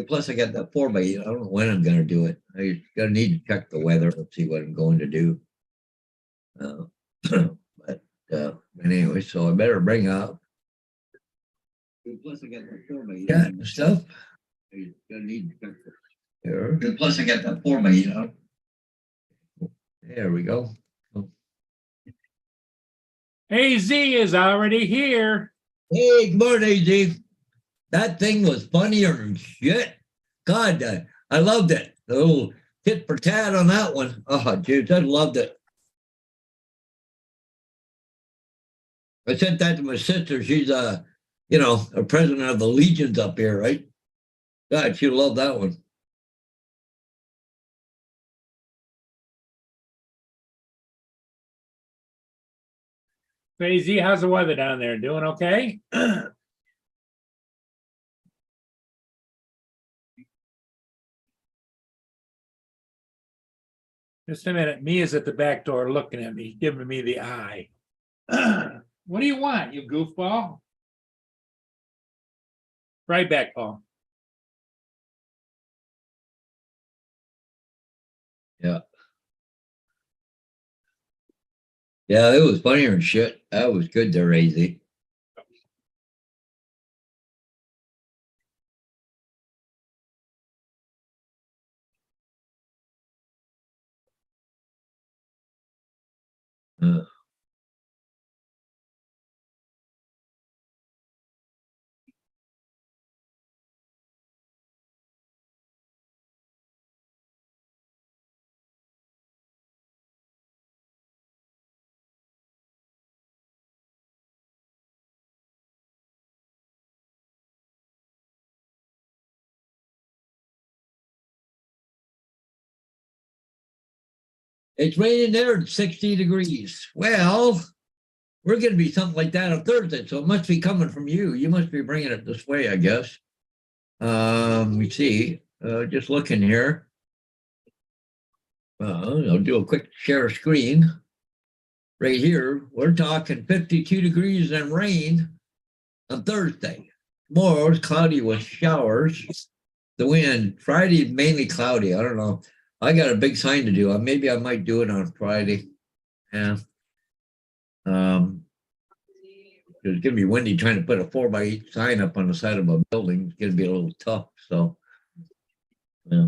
Plus, I got that 4x8. I don't know when I'm gonna do it. I gotta need to check the weather and see what I'm going to do. Uh, but anyway, so I better bring up. Plus, I got that 4x8. Yeah, and stuff. I gotta need to check here. Plus, I got that 4x8. There we go. AZ is already here. Hey, good morning, AZ. That thing was funnier than shit. God, I loved it. The little tit for tat on that one. Oh, dude, I loved it. I sent that to my sister. She's a president of the Legions up here, right? God, she loved that one. AZ, how's the weather down there? Doing okay? Just a minute. Mia's at the back door looking at me, giving me the eye. What do you want, you goofball? Right back, Paul. Yeah. Yeah, it was funnier than shit. That was good there, AZ. It's raining there at 60 degrees. Well, we're going to be something like that on Thursday, so it must be coming from you. You must be bringing it this way, I guess. We see. Just looking here. I'll do a quick share screen. Right here, we're talking 52 degrees and rain on Thursday. Tomorrow it's cloudy with showers. The wind. Friday mainly cloudy. I don't know. I got a big sign to do. Maybe I might do it on Friday. Yeah. It's gonna be windy trying to put a 4x8 sign up on the side of a building. It's gonna be a little tough. So, yeah.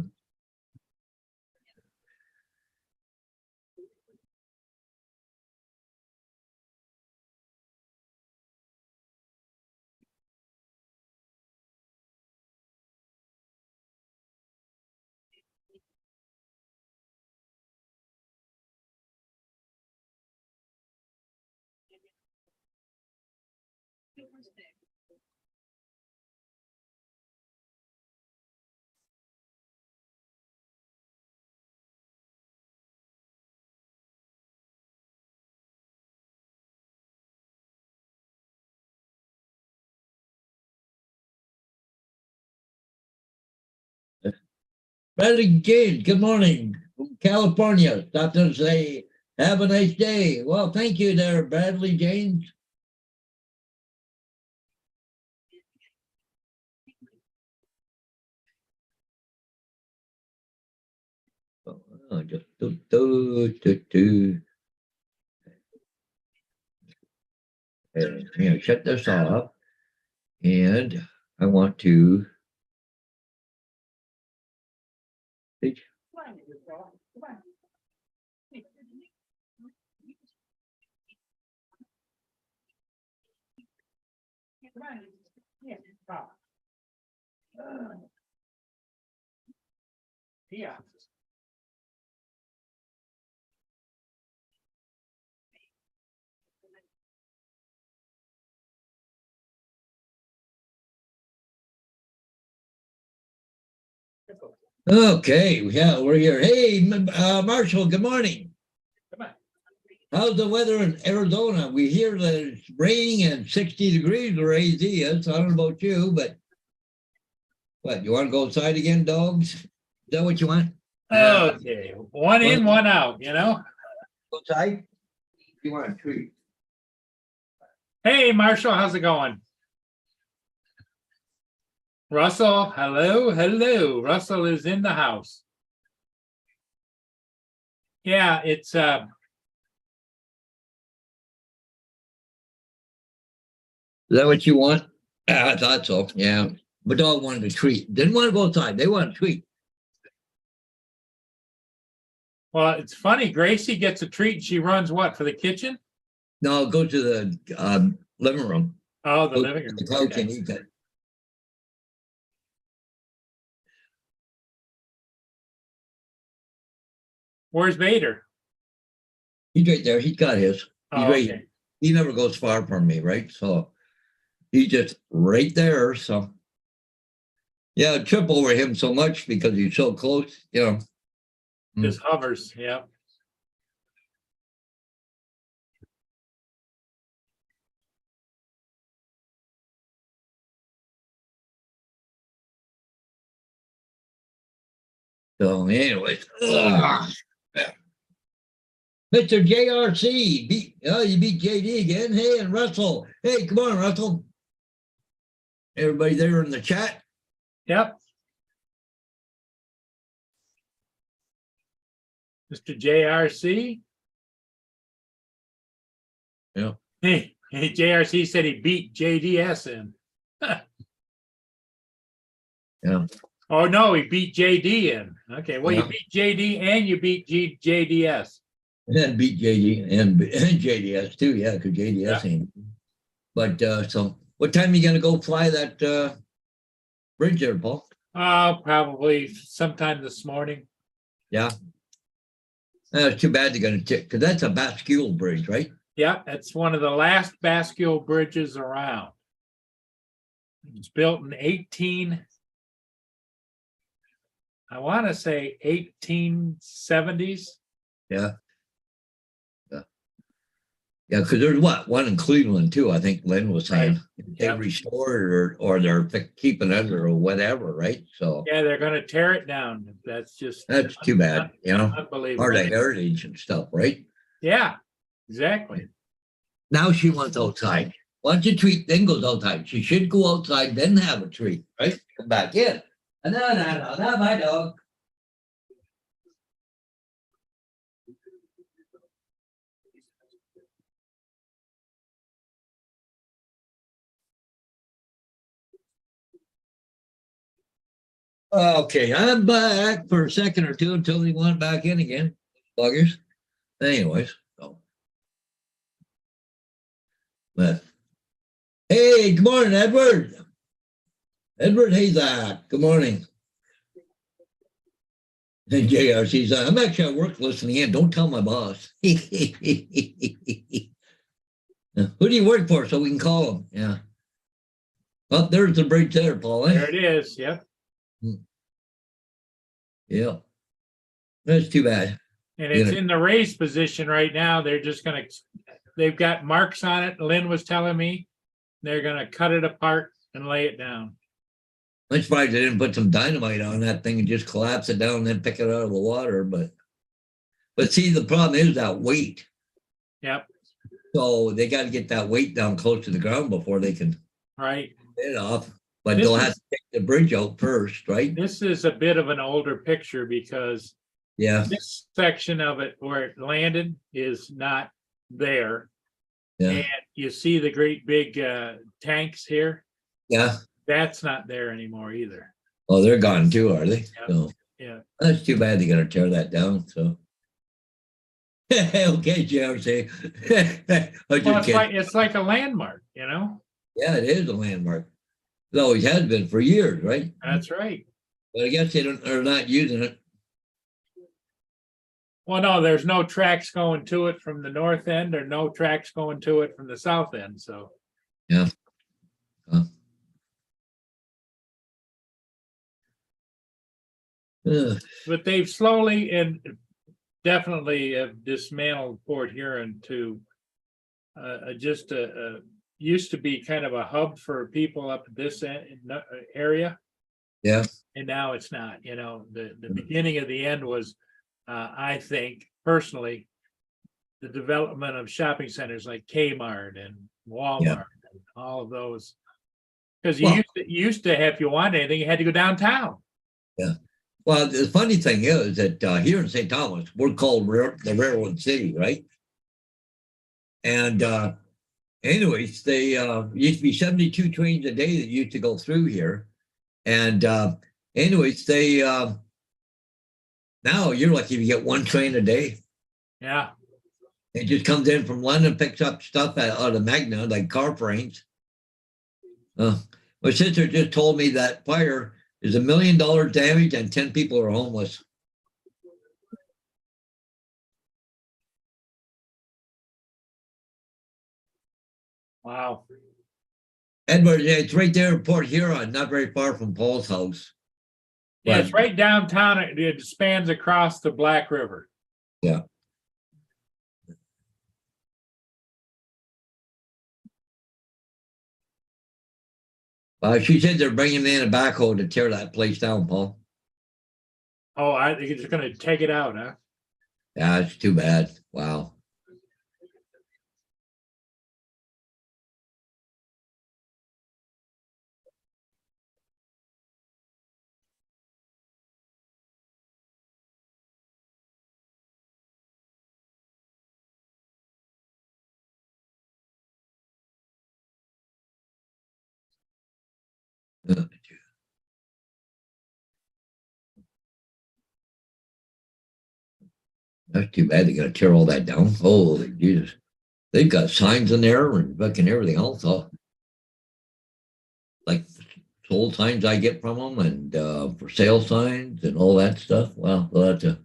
Bradley James, good morning from California. Stopped in to say, have a nice day. Well, thank you there, Bradley James. Just shut this off. And I want to Yeah. Okay, yeah, we're here. Hey, Marshall, good morning. Come on. How's the weather in Arizona? We hear that it's raining and 60 degrees where AZ is. I don't know about you, but what, you want to go outside again, dogs? Is that what you want? Okay, one in, one out, Go outside? You want a treat? Hey, Marshall, how's it going? Russell, hello, hello. Russell is in the house. Yeah, it's Is that what you want? I thought so. Yeah. My dog wanted a treat. Didn't want to go outside. They want a treat. well, it's funny. Gracie gets a treat and she runs what for the kitchen? No, go to the living room. Oh, the Go living to room. the couch Okay. and eat it. Where's Vader? He's right there. He's got his. He's Oh, right. okay. He never goes far from me, right? So he's just right there. So yeah, I trip over him so much because he's so close. You know. Just hovers. Yeah. So, anyways, Mr. JRC beat. Oh, you beat JD again. Hey, and Russell. Hey, come on, Russell. Everybody there in the chat. Yep. Mr. JRC. Yeah. Hey, JRC said he beat JDS in. Yeah. Oh no, he beat JD in. Okay, well, Yeah. you beat JD and you beat JDS. And beat JD and JDS too. Yeah, because JDS Yeah. ain't. But so what time are you gonna go fly that bridge there, Paul? Probably sometime this morning. Yeah. It's too bad they're gonna tick because that's a bascule bridge, right? Yeah, it's one of the last bascule bridges around. It's built in 1870s. Yeah. Yeah, because there's one in Cleveland too. I think Lynn was saying they Yep. restored or they're keeping it or whatever, right? So Yeah, they're going to tear it down. That's just that's too bad, you know. unbelievable. Part of heritage and stuff, right? Yeah, exactly. Now she wants outside. Wants a treat, then goes outside. She should go outside, then have a treat, right? Come back in. No, not my dog. Okay, I'm back for a second or two until they want back in again. Buggers. Anyways, so. But hey, good morning, Edward. Edward Hazak, good morning. And JRC's I'm actually at work listening in. Don't tell my boss. Who do you work for so we can call him? Yeah. Well, there's the bridge there, Paul. There it is. Yep. Yeah. That's too bad. And it's in the raised position right now. They're just going to, they've got marks on it. Lynn was telling me they're going to cut it apart and lay it down. I'm surprised they didn't put some dynamite on that thing and just collapse it down and then pick it out of the water. But see, the problem is that weight. Yep. So they got to get that weight down close to the ground before they can Right. get it off. But This they'll have to take the bridge out first, right? This is a bit of an older picture because Yeah. this section of it where it landed is not there. Yeah. And you see the great big tanks here. Yeah. That's not there anymore either. Oh, they're gone too, are they? Yep. So Yeah. that's too bad they're gonna tear that down. So okay, JRC. Well, it's like a landmark, you know? Yeah, it is a landmark. It always has been for years, right? That's right. But I guess they're not using it. Well, no, there's no tracks going to it from the north end or no tracks going to it from the south end. So yeah. But they've slowly and definitely have dismantled Port Huron to just used to be kind of a hub for people up this area. Yeah. And now it's not. You know, the beginning of the end was, I think personally, the development of shopping centers like Kmart and Walmart and all of those Because Well- you used to have, if you wanted anything, you had to go downtown. Well, the funny thing is that here in St. Thomas, we're called the Railroad City, right? And anyways, they used to be 72 trains a day that used to go through here. And anyways, they now you're lucky if you get one train a day. Yeah. It just comes in from London, picks up stuff out of Magna, like car frames. My sister just told me that fire is $1 million damage and 10 people are homeless. Wow. Edward, yeah, it's right there in Port Huron, not very far from Paul's house. Yeah, But- it's right downtown. It spans across the Black River. Yeah. She said they're bringing in a backhoe to tear that place down, Paul. Oh, I think it's going to take it out, huh? Yeah, it's too bad. Wow. That's too bad. They're gonna tear all that down. Holy Jesus. They've got signs in there and fucking everything else. Like sold signs I get from them and for sale signs and all that stuff. Well, they'll have to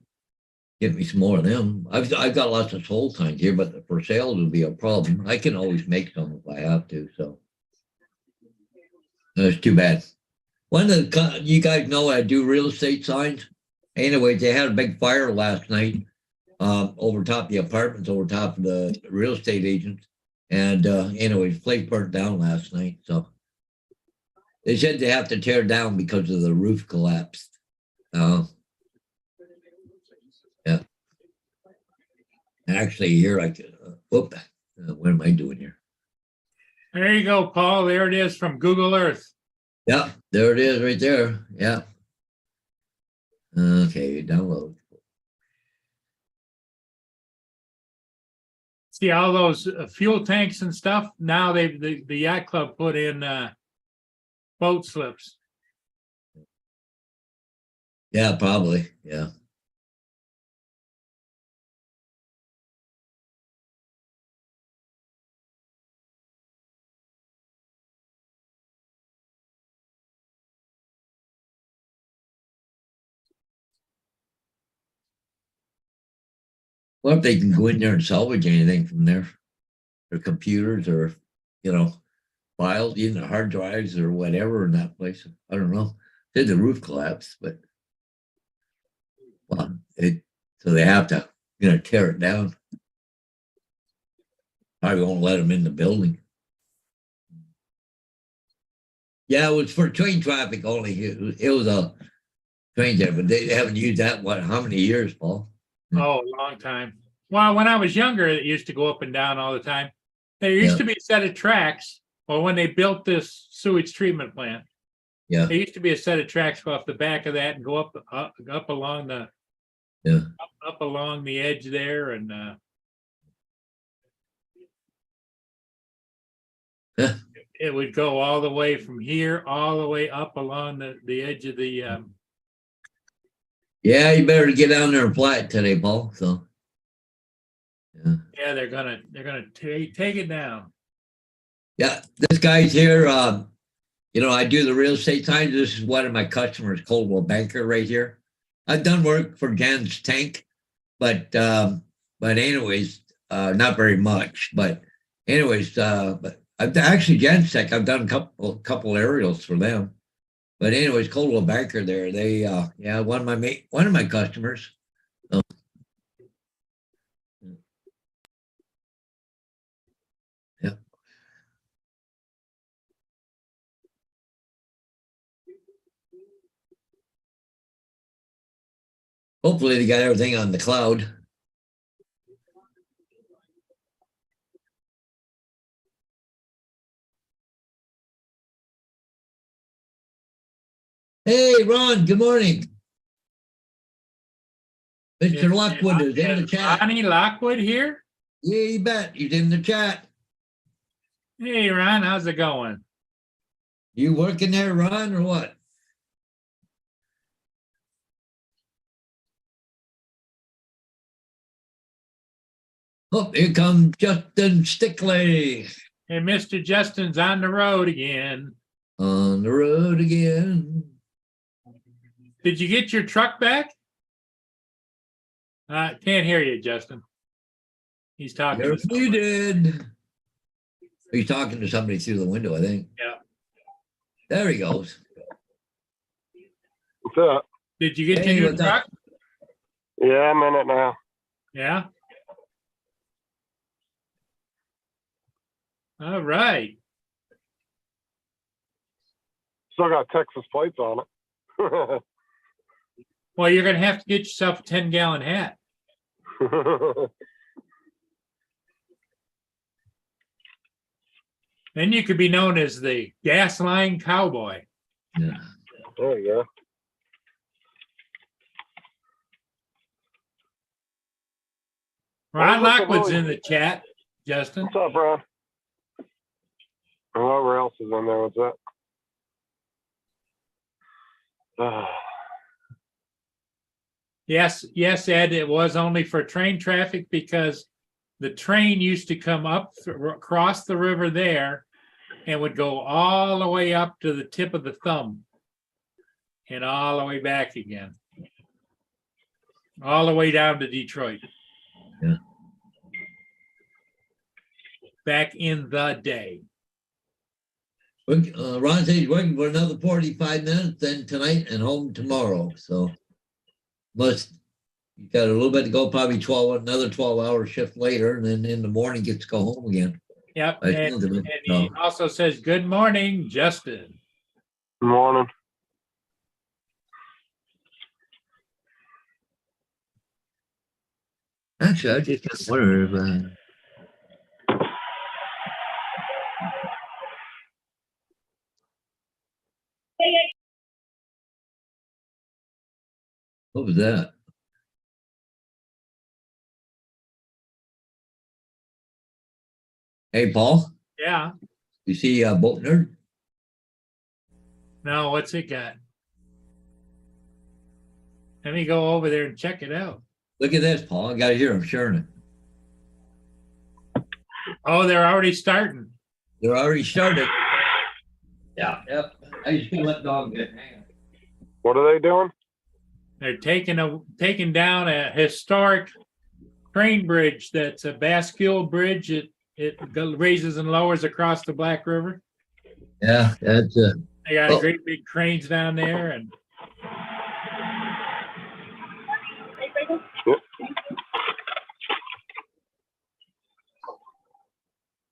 get me some more of them. I've got lots of sold signs here, but the for sale would be a problem. I can always make some if I have to. So that's too bad. One of the you guys know I do real estate signs. Anyway, they had a big fire last night over top the apartments, over top of the real estate agents. And anyway, the place burnt down last night. So they said they have to tear down because of the roof collapsed. Yeah. Actually, here I could. Whoop. What am I doing here? There you go, Paul. There it is from Google Earth. Yeah, there it is right there. Yeah. Okay, download. See all those fuel tanks and stuff. Now the yacht club put in boat slips. Yeah, probably. Yeah. Well, if they can go in there and salvage anything from there, their computers or, files, even hard drives or whatever in that place. I don't know. Did the roof collapse, but well, so they have to, tear it down. Probably won't let them in the building. Yeah, it was for train traffic only. It was a train there, but they haven't used that. How many years, Paul? Oh, a long time. Well, when I was younger, it used to go up and down all the time. There used to be a set of tracks. Well, when they built this sewage treatment plant, Yeah. there used to be a set of tracks go off the back of that and go up along the up along the edge there, and it would go all the way from here all the way up along the edge of the Yeah, you better get down there and fly it today, Paul. So yeah, they're gonna take it down. yeah, this guy's here. I do the real estate signs. This is one of my customers, Coldwell Banker, right here. I've done work for Jan's Tank, but anyways, not very much. But anyways, but I've actually Jan's Tank. I've done a couple aerials for them. But anyways, Coldwell Banker there. They one of my customers. So, yeah. Hopefully they got everything on the cloud. Hey, Ron, good morning. Mr. Lockwood is in the chat. Ronnie Lockwood here? Yeah, you bet. He's in the chat. Hey, Ron, how's it going? You working there, Ron, or what? Oh, here comes Justin Stickley. Hey, Mr. Justin's on the road again. On the road again. Did you get your truck back? Can't hear you, Justin. He's talking to Yes, you somebody. did. He's talking to somebody through the window, I think. Yeah. There he goes. What's up? Did you get Hey, your new what's up? truck? Yeah, I'm in it now. Yeah. All right. Still got Texas plates on it. Well, you're going to have to get yourself a 10-gallon hat. Then you could be known as the gas line cowboy. Yeah. There you go. Ron Hey, listen, Lockwood's Willie. in the chat, Justin. What's up, Ron? Whoever else is in there, what's that? Yes, Ed, it was only for train traffic because the train used to come up across the river there and would go all the way up to the tip of the thumb and all the way back again. All the way down to Detroit. Yeah. Back in the day. Ron says he's working for another 45 minutes, then tonight and home tomorrow. So you got a little bit to go, probably another 12-hour shift later, and then in the morning gets to go home again. Yep. I And, think of it, he also says, good morning, Justin. Morning. Actually, I just wonder if what was that? Hey, Paul, Yeah. you see Boat Nerd? Now, what's it got? Let me go over there and check it out. Look at this, Paul. I got to hear him sharing it. Oh, they're already starting. They're already started. Yeah, yep. I used to let dog get hang. What are they doing? They're taking down a historic train bridge that's a bascule bridge. It raises and lowers across the Black River. Yeah, that's They got great big cranes down there, and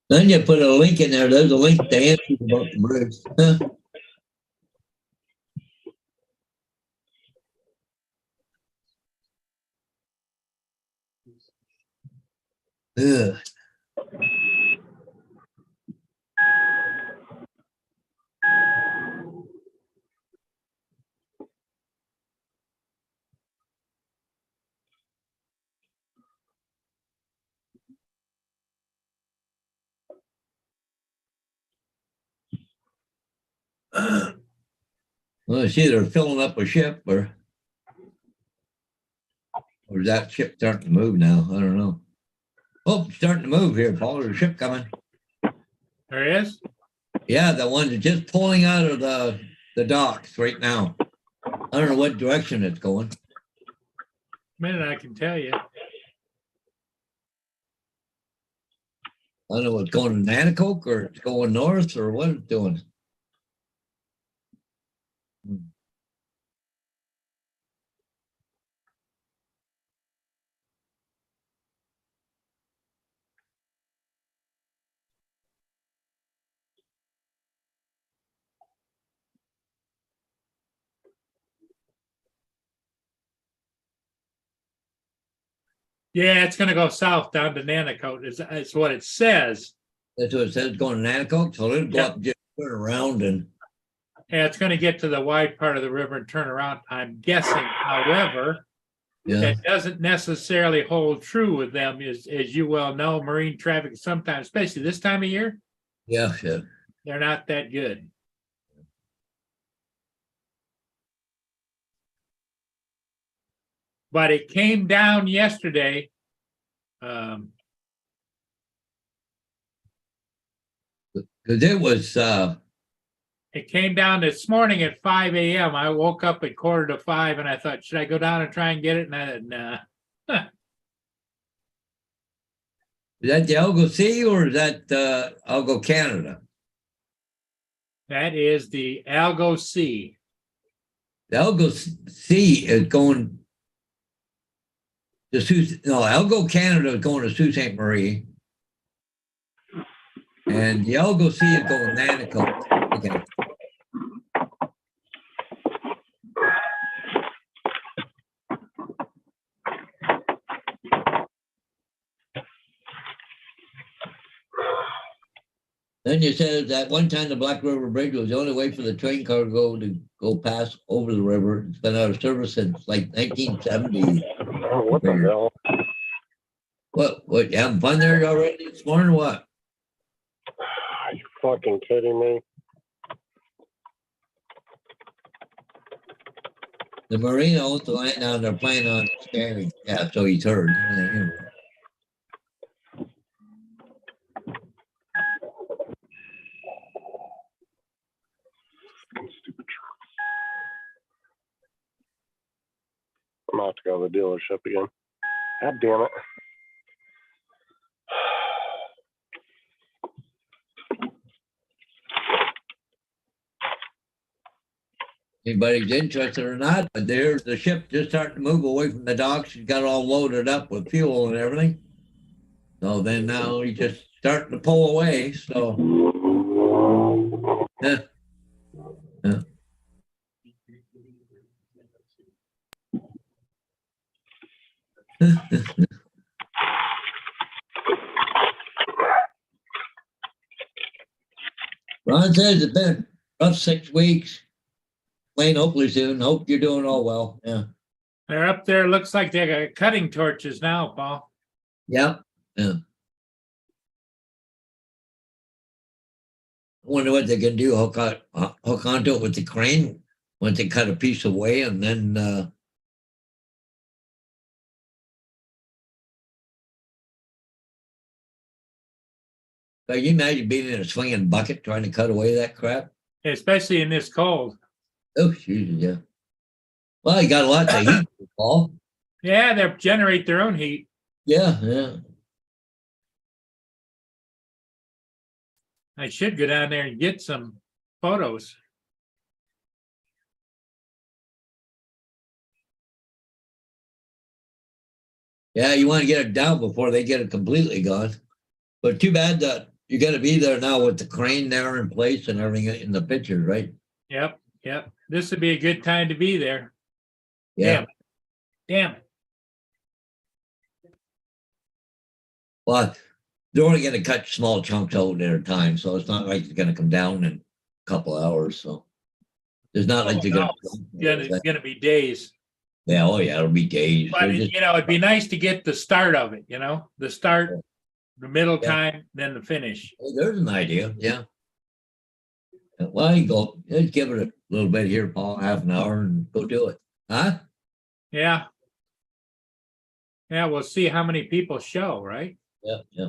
then you put a link in there. There's a link to answers about the bridge. Huh? Ugh. Well, it's either filling up a ship or is that ship starting to move now? I don't know. Oh, it's starting to move here, Paul. There's a ship coming. there is. Yeah, the one that's just pulling out of the docks right now. I don't know what direction it's going. Minute, I can tell you. I don't know what's going to Nanticoke or it's going north or what it's doing. Yeah, it's going to go south down to Nanticoke. It's what it says. That's what it says, going to Nanticoke. So it'll go Yeah. up, just turn around and Yeah, it's gonna get to the wide part of the river and turn around, I'm guessing. However, Yeah, that doesn't necessarily hold true with them, as you well know, marine traffic sometimes, especially this time of year, yeah, yeah. they're not that good. But it came down yesterday. Cause it was, It came down this morning at 5 a.m. I woke up at 4:45 and I thought, should I go down and try and get it? And I said, nah. is that the Algo Sea or is that, Algo Canada? That is the Algo Sea. The Algo Sea is going to no, Algo Canada is going to Sault Ste. Marie. And the Algo Sea is going to Nanticoke. Okay. Then you said that one time the Black River Bridge was the only way for the train cargo to go past over the river. It's been out of service since like 1970. Oh, what the hell? What, you having fun there already this morning or what? Are you fucking kidding me? The Marina owns the land down there playing on Stanley. Yeah, so he's heard. Stupid trucks. I'm about to go to the dealership again. God damn it. Anybody's interested or not, but there's the ship just starting to move away from the docks. She's got it all loaded up with fuel and everything. So then now he's just starting to pull away. So yeah. Yeah. Ron says it's been a rough 6 weeks. Wayne, hopefully soon. Hope you're doing all well. Yeah. They're up there. Looks like they got cutting torches now, Paul. Yep. Yeah. I wonder what they can do. Hook onto it with the crane once they cut a piece away, and then can you imagine being in a swinging bucket trying to cut away that crap? Especially in this cold. Oh, Jesus, yeah. Well, you got a lot to heat, Paul. Yeah, they generate their own heat. Yeah, yeah. I should go down there and get some photos. Yeah, you want to get it down before they get it completely gone. But too bad that you got to be there now with the crane there in place and everything in the pictures, right? Yep, yep. This would be a good time to be there. Yeah. Damn it. Well, they're only going to cut small chunks out at a time, so it's not like it's going to come down in a couple of hours. So there's not like they're going It's gonna be days. Yeah, oh yeah, it'll be days. But it'd be nice to get the start of it, the start, the middle time, then the finish. There's an idea, yeah. Well, you go, let's give it a little bit here, Paul, half an hour and go do it. Huh? Yeah. Yeah, we'll see how many people show, right? Yeah, yeah.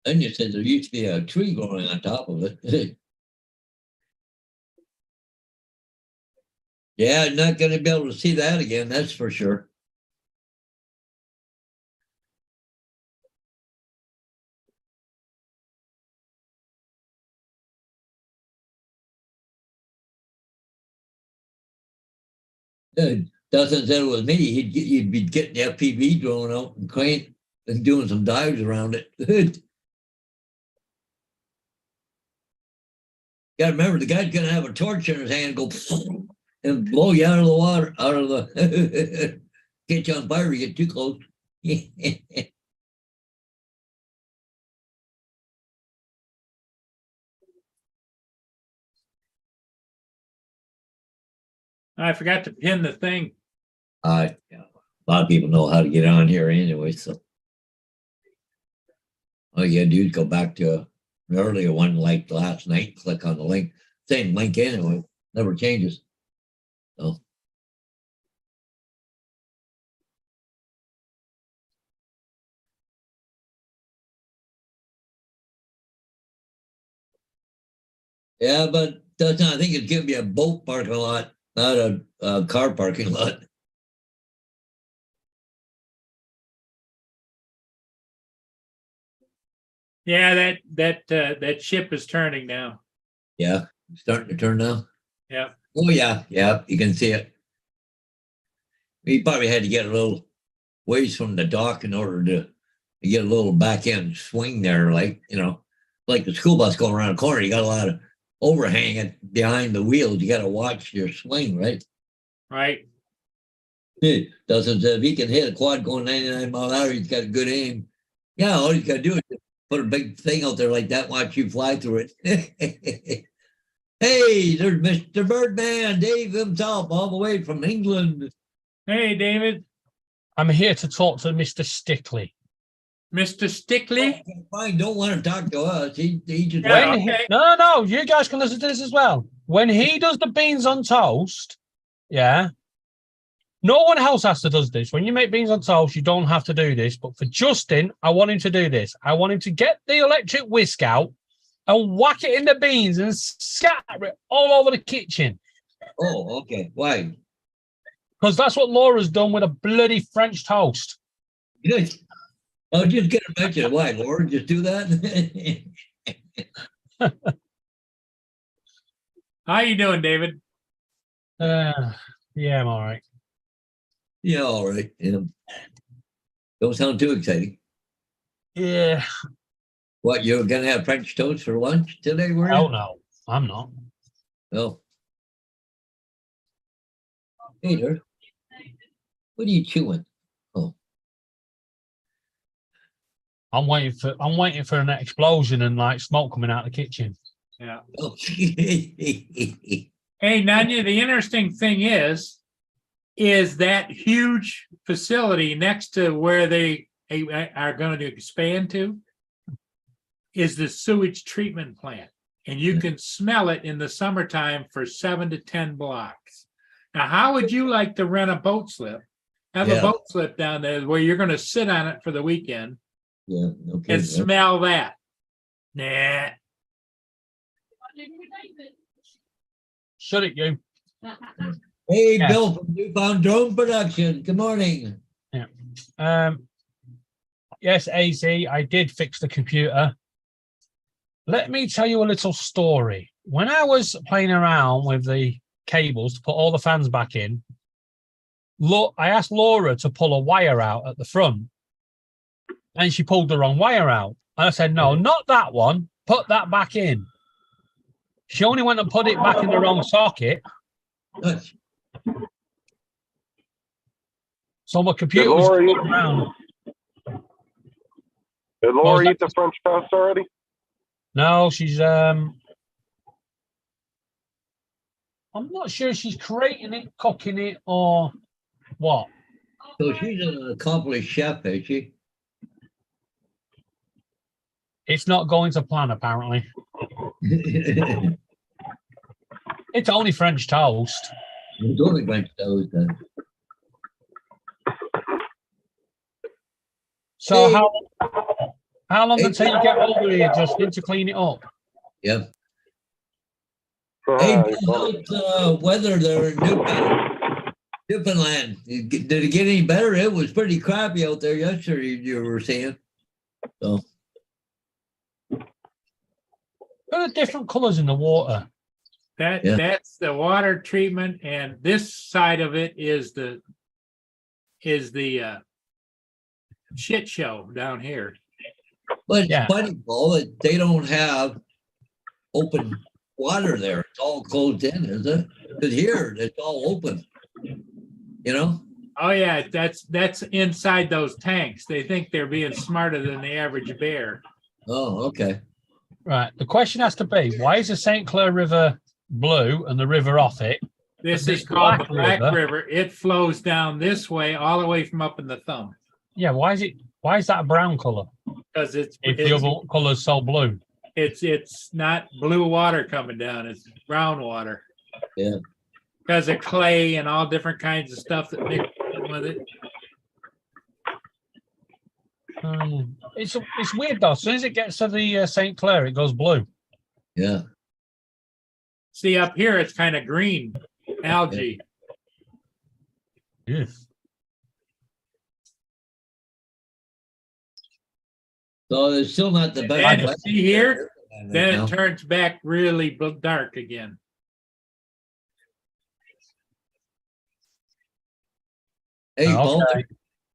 Then you said there used to be a tree growing on top of it. Yeah, not going to be able to see that again, that's for sure. Dustin said it was me. He'd be getting the FPV drone out and crane and doing some dives around it. Got to remember, the guy's going to have a torch in his hand, go and blow you out of the water, out of the get you on fire. You get too close. I forgot to pin the thing. Yeah, a lot of people know how to get on here anyway, so. All you gotta do is go back to an earlier one like last night, click on the link, same link anyway, never changes. So. Yeah, but that's not, I think it's gonna be a boat parking lot, not a car parking lot. Yeah, that ship is turning now. Yeah, starting to turn now. Yeah. Oh yeah, yeah, you can see it. We probably had to get a little ways from the dock in order to get a little back end swing there, like like the school bus going around the corner. You got a lot of overhang behind the wheels. You got to watch your swing, right? Right. It doesn't if he can hit a quad going 99 mile an hour, he's got good aim. Yeah, all he's got to do is put a big thing out there like that, watch you fly through it. Hey, there's Mr. Birdman, Dave himself, all the way from England. Hey, David. I'm here to talk to Mr. Stickley. Mr. Stickley? Fine, don't want to talk to us. He just Yeah, When okay. no, you guys can listen to this as well. When he does the beans on toast, yeah, no one else has to do this. When you make beans on toast, you don't have to do this. But for Justin, I want him to do this. I want him to get the electric whisk out and whack it in the beans and scatter it all over the kitchen. Oh, okay. Why? Because that's what Laura's done with a bloody French toast. Good. I was just gonna mention why, Laura, just do that. How you doing, David? Yeah, I'm all right. Yeah, all right. Don't sound too exciting. Yeah. What, you're gonna have French toast for lunch today, were you? Oh, no, I'm not. Oh. Peter, what are you chewing? Oh. I'm waiting for an explosion and like smoke coming out of the kitchen. Yeah. Oh. Hey, Nanya, the interesting thing is that huge facility next to where they are going to expand to is the sewage treatment plant. And you can smell it in the summertime for 7 to 10 blocks. Now, how would you like to rent a boat slip? Have a Yeah. boat slip down there where you're going to sit on it for the weekend Yeah, okay. and smell that. Nah. Shut it, you. Hey, Yeah. Bill from Newfound Drone Production. Good morning. Yes, AZ, I did fix the computer. Let me tell you a little story. When I was playing around with the cables to put all the fans back in, look, I asked Laura to pull a wire out at the front, and she pulled the wrong wire out. And I said, no, not that one. Put that back in. She only went and put it back in the wrong socket. Good. So my computer Did was Laura going eat- around. Did was Laura that? eat the French toast already? No, she's I'm not sure if she's creating it, cooking it, or what. So she's an accomplished chef, is she? It's not going to plan, apparently. It's only French toast. It's only French toast then. So Hey. how long Hey. until you get over here, Justin, to clean it up? Yep. Ah, Hey, you're Bill, funny. how's weather there in Newfoundland? Did it get any better? It was pretty crappy out there yesterday, you were saying. So, There are different colours in the water. Yeah. That's the water treatment, and this side of it is the shit show down here. but Yeah. it's funny, Paul, that they don't have open water there. It's all closed in, is it? Because here, it's all open. You know? Oh yeah, that's inside those tanks. They think they're being smarter than the average bear. Oh, okay. Right. The question has to be, why is the St. Clair River blue and the river off it? This This is called the Black Black River. River. It flows down this way, all the way from up in the thumb, Yeah, why is that a brown color? because If the other color's so blue. it's not blue water coming down, it's brown water. Yeah. Because of clay and all different kinds of stuff that mix in with it. It's weird though. As soon as it gets to the St. Clair, it goes blue. Yeah. See, up here, it's kind of green algae. Yeah. So it's still not the best. And weather see here, right then now. it turns back really dark again. Hey, Paul, Okay.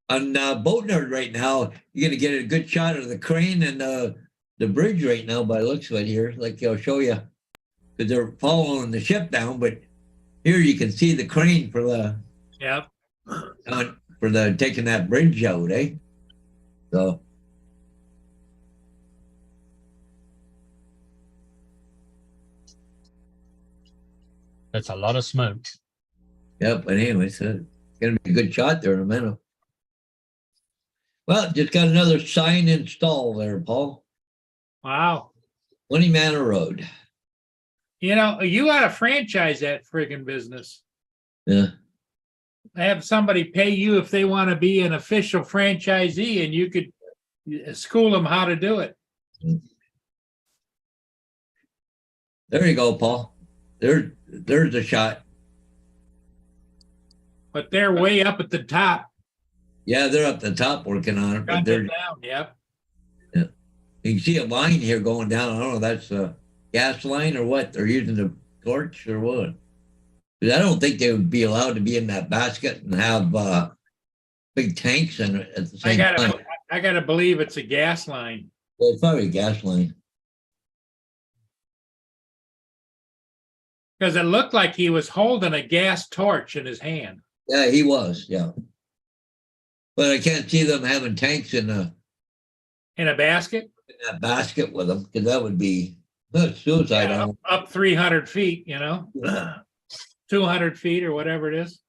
on Boat Nerd right now, you're gonna get a good shot of the crane and the bridge right now by the looks of it here. Like I'll show you, because they're following the ship down, but here you can see the crane for the Yep. taking that bridge out, eh? So That's a lot of smoke. yeah, but anyway, so it's gonna be a good shot there in a minute. Well, just got another sign installed there, Paul. Wow. 20 Manor Road. You know, you ought to franchise that friggin' business. Yeah. Have somebody pay you if they want to be an official franchisee, and you could school them how to do it. There you go, Paul. There's a shot. But they're way up at the top. Yeah, they're up the top working on it, but Got they're them down. Yep. you can see a line here going down. I don't know, that's a gas line or what? They're using the torch or what? 'Cause I don't think they would be allowed to be in that basket and have big tanks in it at the same time. I gotta believe it's a gas line. Well, it's probably a gas line. Because it looked like he was holding a gas torch in his hand. Yeah, he was. Yeah, but I can't see them having tanks in In a basket? that basket with them because that would be suicide. Yeah, up 300 feet, you know, 200 feet or whatever it is.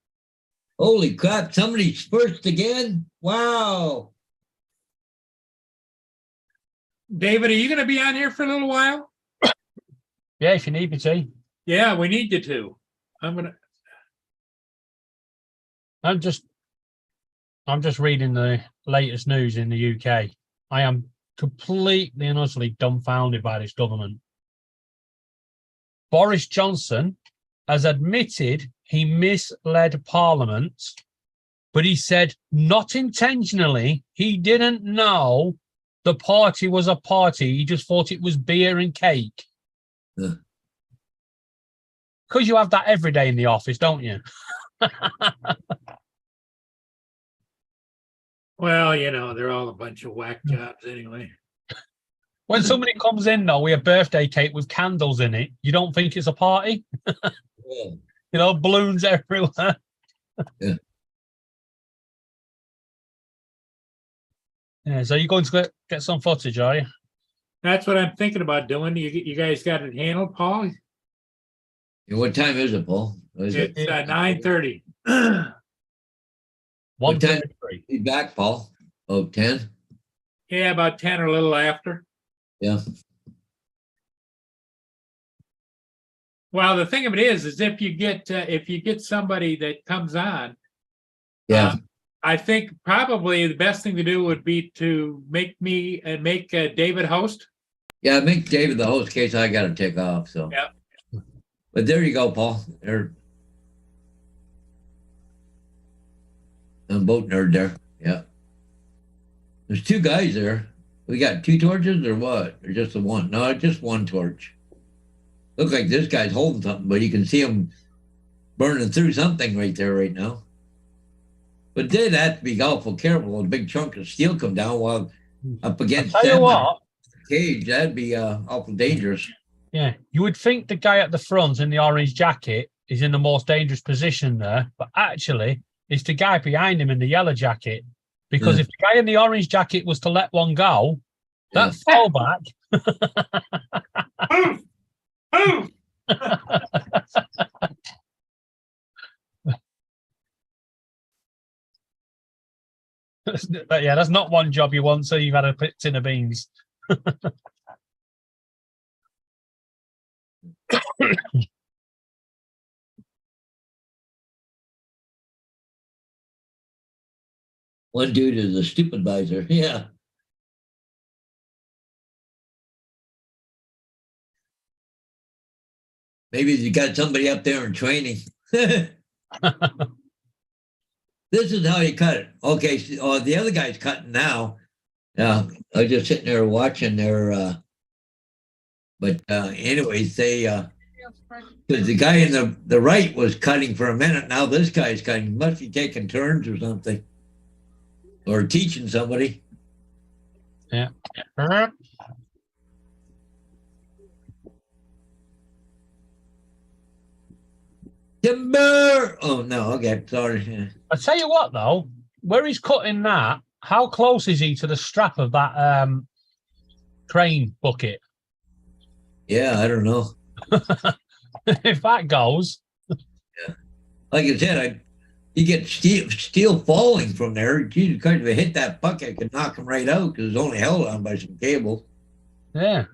Holy crap! Somebody spurts again. Wow. David, are you going to be on here for a little while? Yeah, if you need me to. Yeah, we need you to. I'm just reading the latest news in the UK. I am completely and utterly dumbfounded by this government. Boris Johnson has admitted he misled Parliament, but he said not intentionally. He didn't know the party was a party. He just thought it was beer and cake. Yeah. Because you have that every day in the office, don't you? Well, you know, they're all a bunch of whack jobs anyway. When somebody comes in, though, with a birthday cake with candles in it, you don't think it's a party? Yeah. You know, balloons everywhere. Yeah. Yeah, so you're going to get some footage, are you? That's what I'm thinking about doing. You guys got it handled, Paul? What time is it, Paul? Is it? It's 9:30. 1:33. Be back, Paul. Oh, 10? Yeah, about 10 or a little after. Yeah. Well, the thing of it is if you get somebody that comes on, Yeah. I think probably the best thing to do would be to make David host. Yeah, make David the host in case I got to take off. So. Yeah. But there you go, Paul. There. I'm Boat Nerd there. Yeah. There's two guys there. We got two torches or what? Or just the one? No, just one torch. Looks like this guy's holding something, but you can see him burning through something right there right now. But they'd have to be awful careful. A big chunk of steel come down while up against Tell you them what, cage. That'd be awful dangerous. yeah, you would think the guy at the front in the orange jacket is in the most dangerous position there, but actually, it's the guy behind him in the yellow jacket. Because Yeah. if the guy in the orange jacket was to let one go, that fall back. Move! Yeah, that's not one job you want, so you've had a tin of beans. One dude is a stupid advisor. Yeah. Maybe you got somebody up there in training. This is how you cut it. Okay, so, the other guy's cutting now. Yeah, I was just sitting there watching their. But anyways, they because the guy in the right was cutting for a minute. Now this guy's cutting. Must be taking turns or something, or teaching somebody. Yeah. Timber. Oh no. Okay, sorry. I tell you what, though, where he's cutting that, how close is he to the strap of that crane bucket? Yeah, I don't know. If that goes, Like I said, you get steel falling from there. Jesus Christ, if it hit that bucket, it could knock him right out because it's only held on by some cable. yeah.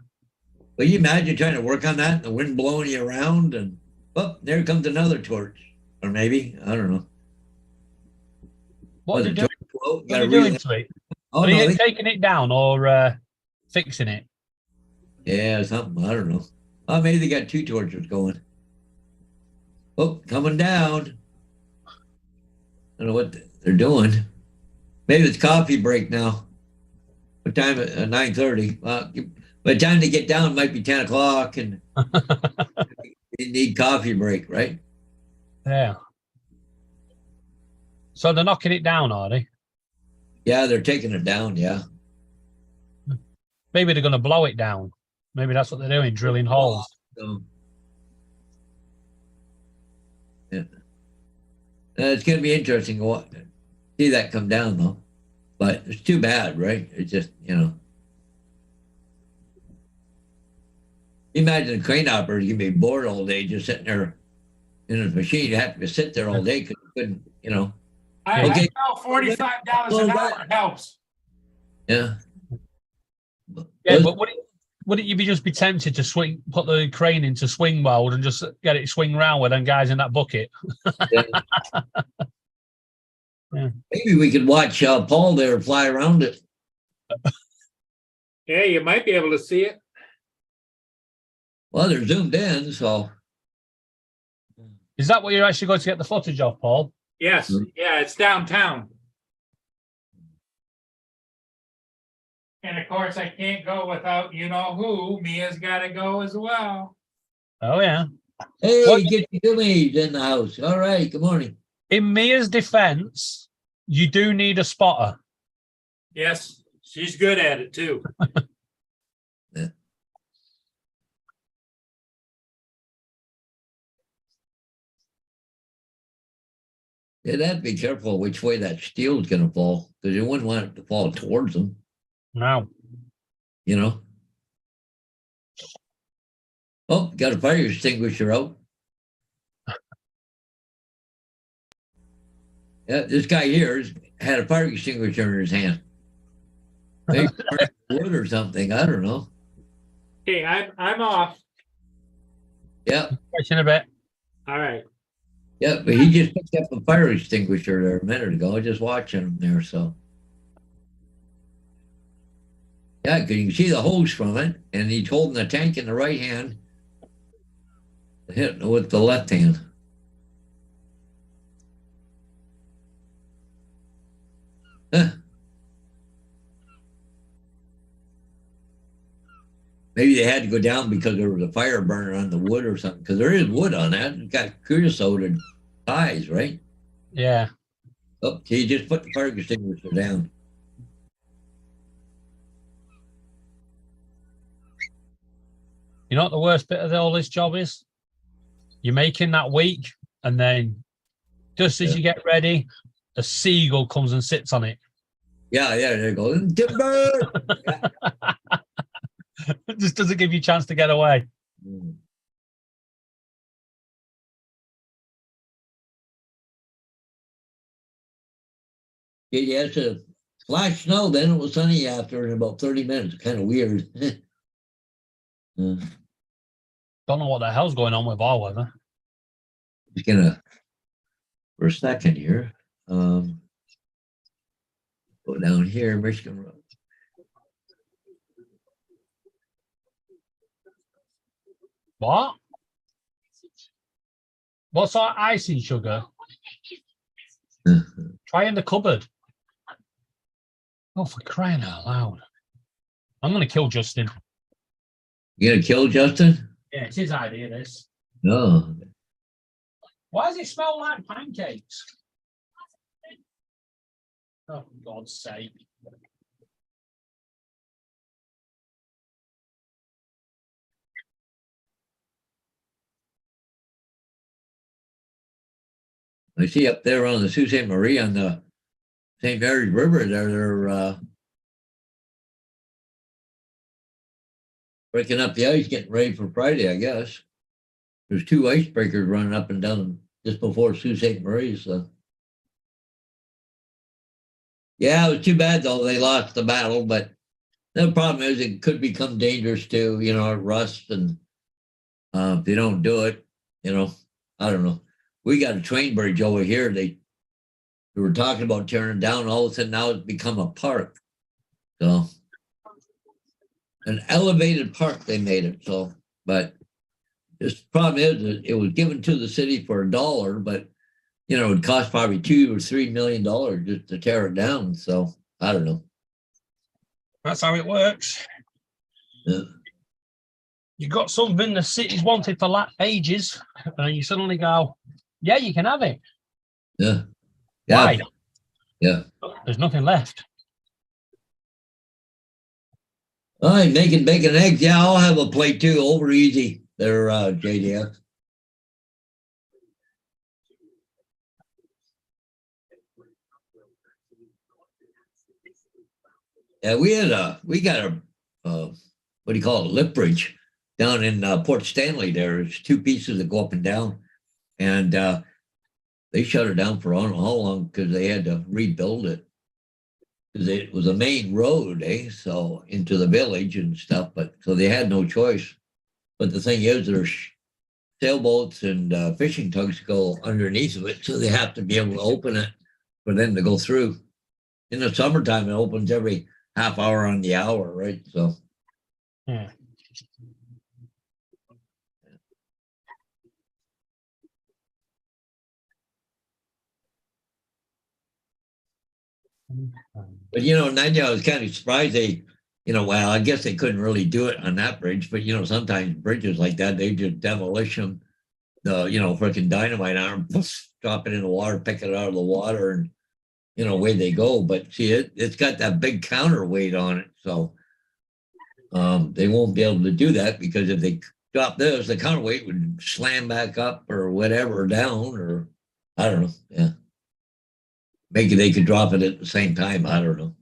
But you imagine trying to work on that and the wind blowing you around, and oh, there comes another torch, or maybe I don't know. What are Was you it doing? torch float? What Gotta are you doing reel- to it? Oh Are no, you taking it down or fixing it? yeah, something I don't know. Oh, maybe they got two torches going. Oh, coming down. I don't know what they're doing. Maybe it's coffee break now. What time? 9:30. Well, by the time they get down, it might be 10 o'clock, and you need coffee break, right? Yeah. So they're knocking it down, are they? Yeah, they're taking it down. Yeah. Maybe they're going to blow it down. Maybe that's what they're doing, drilling holes. So, yeah. It's going to be interesting to see that come down, though. But it's too bad, right? It's just, imagine a crane operator, you can be bored all day just sitting there in his machine. You have to sit there all day because you couldn't. I Okay. know $45 an hour helps. Yeah. Yeah, but wouldn't you just be tempted to put the crane into swing mode and just get it swing round with them guys in that bucket? Yeah. Yeah. Maybe we could watch Paul there fly around it. Yeah, you might be able to see it. Well, they're zoomed in, so Is that what you're actually going to get the footage of, Paul? Yes, yeah, it's downtown. And of course, I can't go without you know who. Mia's got to go as well. Oh, yeah. hey, What- get your gummies in the house. All right, good morning. In Mia's defense, you do need a spotter. Yes, she's good at it too. Yeah, that'd be careful which way that steel's going to fall because you wouldn't want it to fall towards them, No. you know. Oh, got a fire extinguisher out. Yeah, this guy here had a fire extinguisher in his hand. Maybe wood or something. I don't know. Okay, I'm off. Yeah, Catch you in a bit. All right. yeah, but he just picked up a fire extinguisher there a minute ago. I was just watching him there, so. Yeah, because you can see the hose from it, and he's holding the tank in the right hand, hitting it with the left hand. Huh. Maybe they had to go down because there was a fire burner on the wood or something. Because there is wood on that. It's got creosote and ties, right? Yeah. Oh, so you just put the fire extinguisher down. You know what the worst bit of all this job is? You're making that week, and then just as you get ready, a seagull comes and sits on it. Yeah, there you go. Timber! It just doesn't give you a chance to get away. Mm. He has to flash snow, then it was sunny after in about 30 minutes. Kind of weird. Uh, Don't know what the hell's going on with our weather. Just gonna for a second here. Go down here, Michigan Road. What? What's our icing sugar? Try in the cupboard. Oh, for crying out loud. I'm going to kill Justin. You gonna kill Justin? Yeah, it's his idea, this. No. Why does it smell like pancakes? Oh, for God's sake. I see up there on the Sault Ste. Marie on the St. Mary's River there, they're breaking up the ice, getting ready for Friday, I guess. There's 2 icebreakers running up and down just before Sault Ste. Marie, so. Yeah, it was too bad though. They lost the battle, but the problem is it could become dangerous too, you know, it rusts and if they don't do it, you know, I don't know. We got a train bridge over here. They were talking about tearing it down. All of a sudden now it's become a park. So an elevated park they made it. So, but this problem is that it was given to the city for $1, but you know, it would cost probably $2 or $3 million just to tear it down. So I don't know. That's how it works. Yeah. You got something the city's wanted for ages, and you suddenly go, yeah, you can have it. Yeah. Why? Yeah. There's nothing left. All right, making bacon eggs. Yeah, I'll have a plate too. Over easy there, JDF. Yeah, we got a what do you call it, lip bridge down in Port Stanley. There's 2 pieces that go up and down, and they shut it down for I don't know how long because they had to rebuild it because it was a main road, so into the village and stuff. But so they had no choice. But the thing is, there's sailboats and fishing tugs go underneath of it, so they have to be able to open it for them to go through. In the summertime, it opens every half hour on the hour, right? So. Yeah. But you know, Nanya, I was kind of surprised they, you know, well, I guess they couldn't really do it on that bridge, but you know, sometimes bridges like that, they just demolish them, you know, freaking dynamite on them, drop it in the water, pick it out of the water, and you know, away they go. But see, it's got that big counterweight on it, so they won't be able to do that because if they drop this, the counterweight would slam back up or whatever down, or I don't know, yeah. Maybe they could drop it at the same time. I don't know.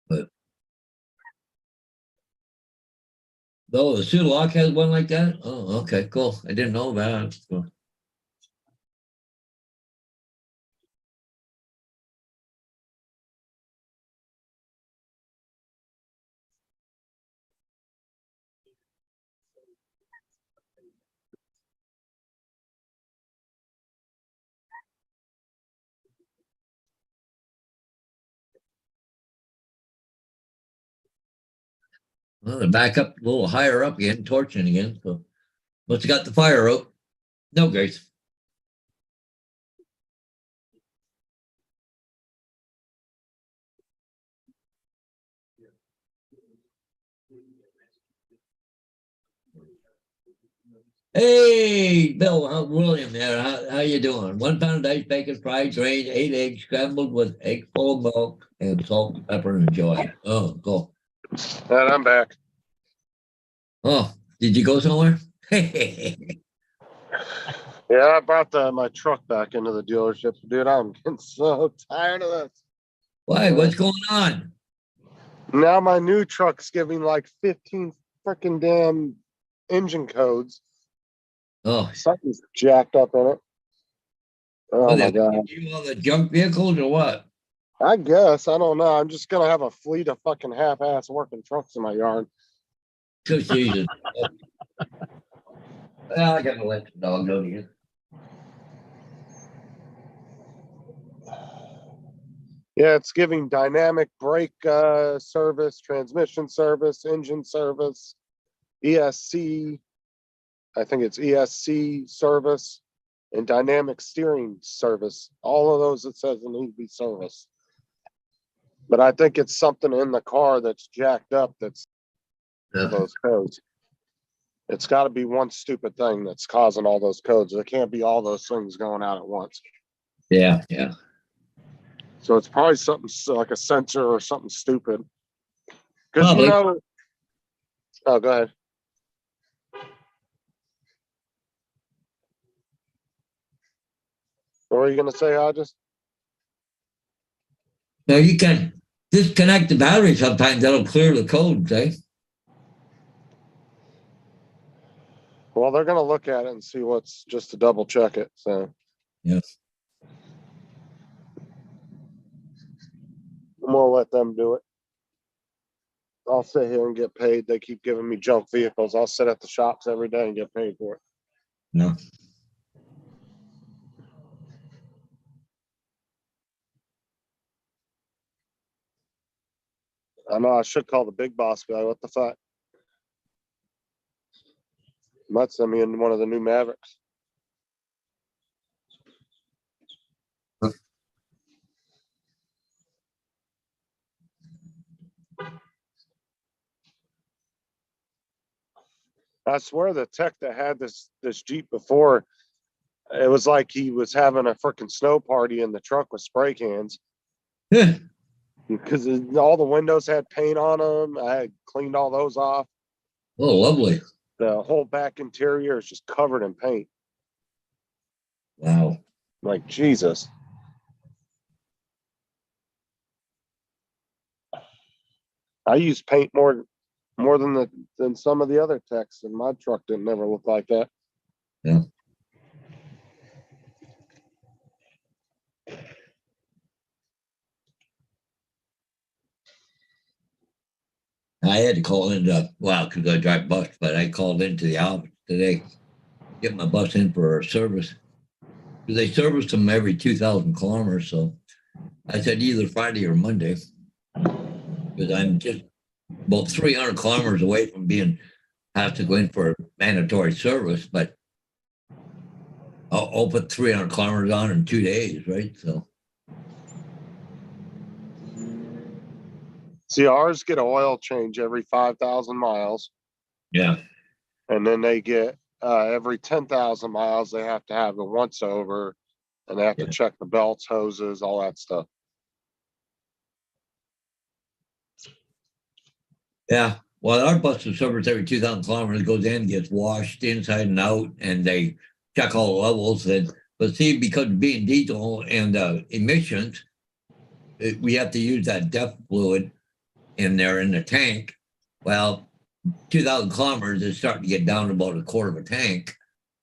But though the Sioux Lock has one like that. Oh, okay, cool. I didn't know that. Cool. Well, they're back up a little higher up again, torching again. So must have got the fire out. No, Grace. Hey, Bill, William there. How you doing? 1 pound of diced bacon, fried, drained, 8 eggs, scrambled with egg full of milk and salt, pepper, and enjoy. Oh, cool. And I'm back. Oh, did you go somewhere? Yeah, I brought my truck back into the dealership. Dude, I'm getting so tired of this. Why? What's going on? Now my new truck's giving like 15 freaking damn engine codes. Oh, Something's jacked up in it. Oh my God. You on the junk vehicles or what? I guess. I don't know. I'm just gonna have a fleet of fucking half-ass working trucks in my yard. Just Jesus. Well, I gotta let the dog go to you. Yeah, it's giving dynamic brake service, transmission service, engine service, ESC. I think it's ESC service and dynamic steering service. All of those it says it need to be serviced. But I think it's something in the car that's jacked up that's those codes. It's got to be one stupid thing that's causing all those codes. There can't be all those things going out at once. Yeah, yeah. So it's probably something like a sensor or something stupid. Because Probably. oh, go ahead. What were you gonna say, Hodges? Now you can disconnect the battery sometimes, that'll clear the codes, eh? Well, they're gonna look at it and see what's just to double check it. So Yes. I'm gonna let them do it. I'll sit here and get paid. They keep giving me junk vehicles. I'll sit at the shops every day and get paid for it. No. I know I should call the big boss guy. What the fuck? Might send me in one of the new Mavericks. I swear the tech that had this Jeep before, it was like he was having a freaking snow party in the truck with spray cans because all the windows had paint on them. I had cleaned all those off. Oh, lovely. The whole back interior is just covered in paint. Wow. Like Jesus. I use paint more than some of the other techs, and my truck didn't never look like that. Yeah. I had to call into, well, because I drive bus, but I called into the office today, get my bus in for a service. Because they service them every 2,000 kilometers. So I said either Friday or Monday, because I'm just about 300 kilometers away from being, have to go in for mandatory service, but I'll put 300 kilometers on in 2 days, right? So, See, ours get an oil change every 5,000 miles, yeah. and then they get every 10,000 miles, they have to have a once over, and they have to Yeah. check the belts, hoses, all that stuff. Yeah. Well, our bus is serviced every 2,000 kilometers, goes in, gets washed inside and out, and they check all the levels. But see, because of being diesel and emissions, we have to use that DEF fluid in there in the tank. Well, 2,000 kilometers is starting to get down to about a quarter of a tank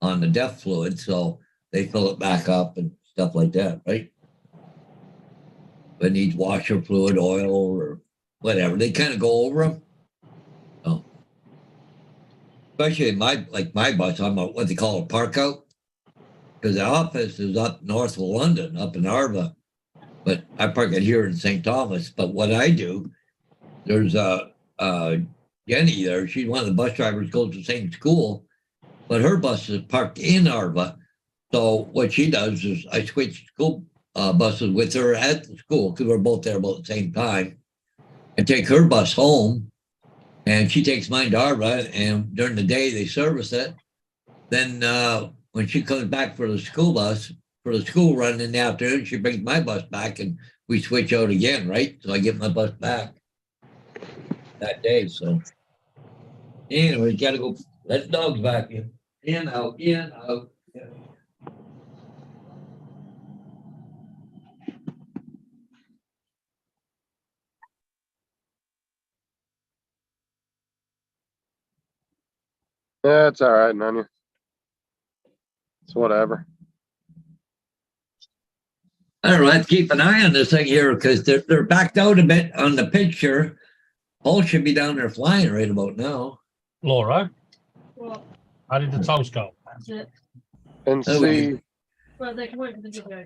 on the DEF fluid. So they fill it back up and stuff like that, right? But it needs washer fluid, oil, or whatever. They kind of go over them. Oh. Especially my bus, I'm what they call a park out. Because the office is up north of London, up in Arva. But I park it here in St. Thomas. But what I do, there's Jenny there. She's one of the bus drivers, goes to the same school, but her bus is parked in Arva. So what she does is I switch school buses with her at the school because we're both there about the same time, and take her bus home, and she takes mine to Arva. And during the day they service it. Then when she comes back for the school bus for the school run in the afternoon, she brings my bus back, and we switch out again, right? So I get my bus back that day. So anyway, gotta go let the dogs back in, out, in, out. Yeah. Yeah, it's all right, Nanya. It's whatever. I don't know. I have to keep an eye on this thing here because they're backed out a bit on the picture. Paul should be down there flying right about now. Laura, Well, how did the toast go? that's it. And Oh, see, Well, they can wait for the video.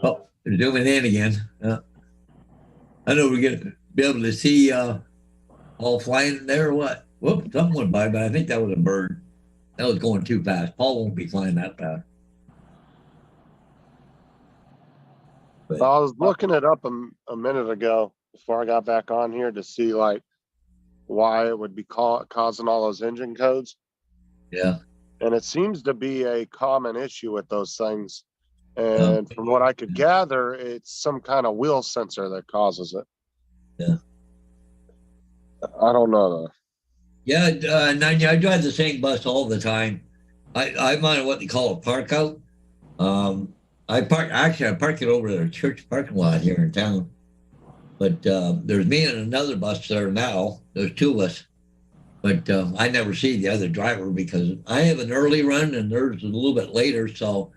Oh, they're zooming in again. I know we're gonna be able to see all flying there or what? Whoop, something went by, but I think that was a bird. That was going too fast. Paul won't be flying that fast. I was looking it up a minute ago before I got back on here to see like why it would be causing all those engine codes. Yeah. And it seems to be a common issue with those things. And from what I could gather, it's some kind of wheel sensor that causes it. Yeah. I don't know though. Yeah, I drive the same bus all the time. I'm on what they call a park out. I park it over at a church parking lot here in town. But there's me and another bus there now. There's two of us. But I never see the other driver because I have an early run and theirs a little bit later. So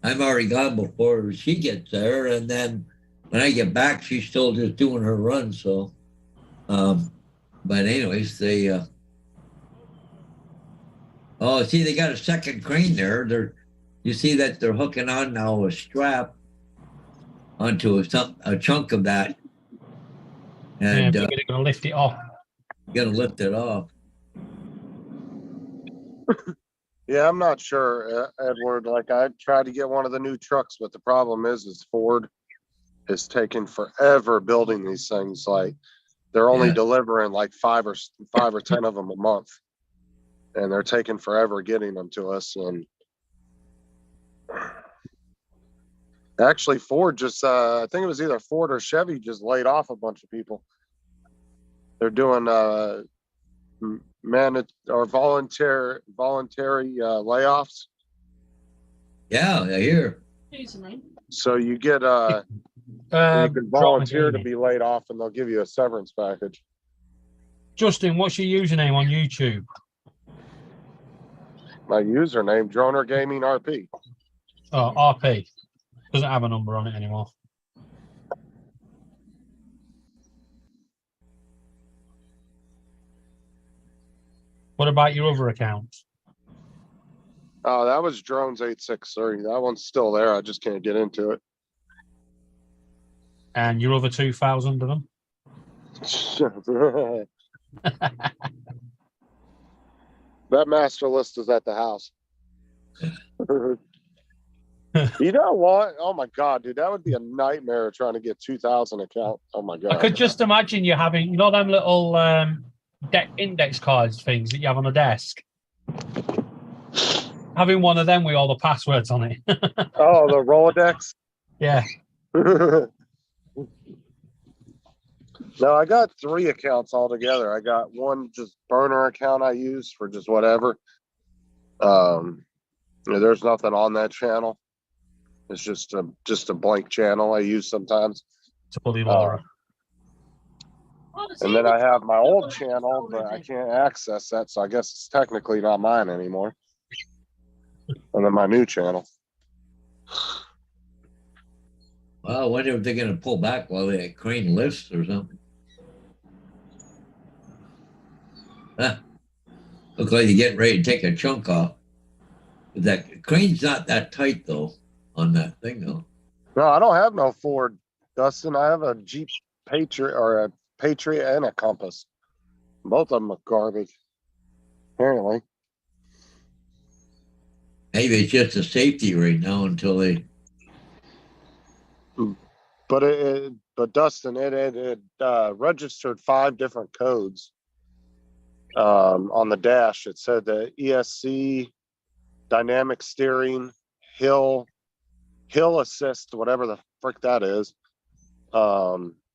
I'm already gone before she gets there. And then when I get back, she's still just doing her run. So, but anyways, they, oh, see, they got a second crane there. You see that they're hooking on now a strap onto a chunk of that. And they're going to lift it off. going to lift it off. Yeah, I'm not sure, Edward. Like I tried to get one of the new trucks, but the problem is Ford is taking forever building these things. Like they're only delivering like five or 10 of them a month, and they're taking forever getting them to us. And actually, Ford just, I think it was either Ford or Chevy just laid off a bunch of people. They're doing voluntary layoffs. Yeah, I hear. Easily. So you get you can volunteer to be laid off, and they'll give you a severance package. Justin, what's your username on YouTube? My username, Droner Gaming RP. Oh, RP. Doesn't have a number on it anymore. What about your other accounts? Oh, that was Drones 863. That one's still there. I just can't get into it. And your other 2,000 of them? That master list is at the house. You know what? Oh my God, dude, that would be a nightmare trying to get 2,000 account. Oh my God. I could just imagine you having, them little index cards things that you have on the desk. Having one of them with all the passwords on it. Oh, the Rolodex? Yeah. No, I got 3 accounts altogether. I got one just burner account I use for just whatever. There's nothing on that channel. It's just a blank channel I use sometimes. To bully Laura. And then I have my old channel, but I can't access that, so I guess it's technically not mine anymore. And then my new channel. Well, I wonder if they're going to pull back while that crane lifts or something. Look like you're getting ready to take a chunk off. That crane's not that tight though on that thing though. No, I don't have no Ford, Dustin. I have a Jeep Patriot or a Patriot and a Compass. Both of them are garbage. Apparently. Maybe it's just a safety right now until they. But Dustin, it registered 5 different codes on the dash. It said the ESC, dynamic steering, hill assist, whatever the frick that is,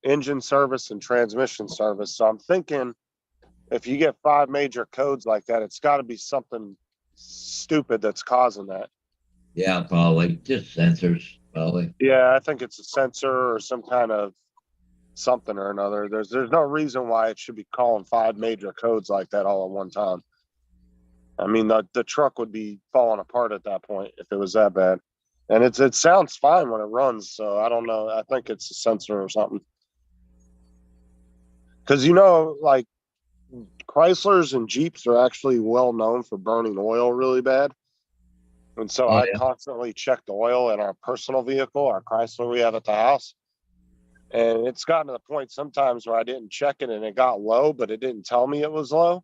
engine service and transmission service. So I'm thinking if you get 5 major codes like that, it's got to be something stupid that's causing that. Yeah, probably just sensors. Probably. Yeah, I think it's a sensor or some kind of something or another. There's no reason why it should be calling 5 major codes like that all at one time. I mean, the truck would be falling apart at that point if it was that bad. And it sounds fine when it runs, so I don't know. I think it's a sensor or something. Because like Chryslers and Jeeps are actually well known for burning oil really bad. And so Oh, I yeah. constantly check the oil in our personal vehicle, our Chrysler we have at the house. And it's gotten to the point sometimes where I didn't check it and it got low, but it didn't tell me it was low.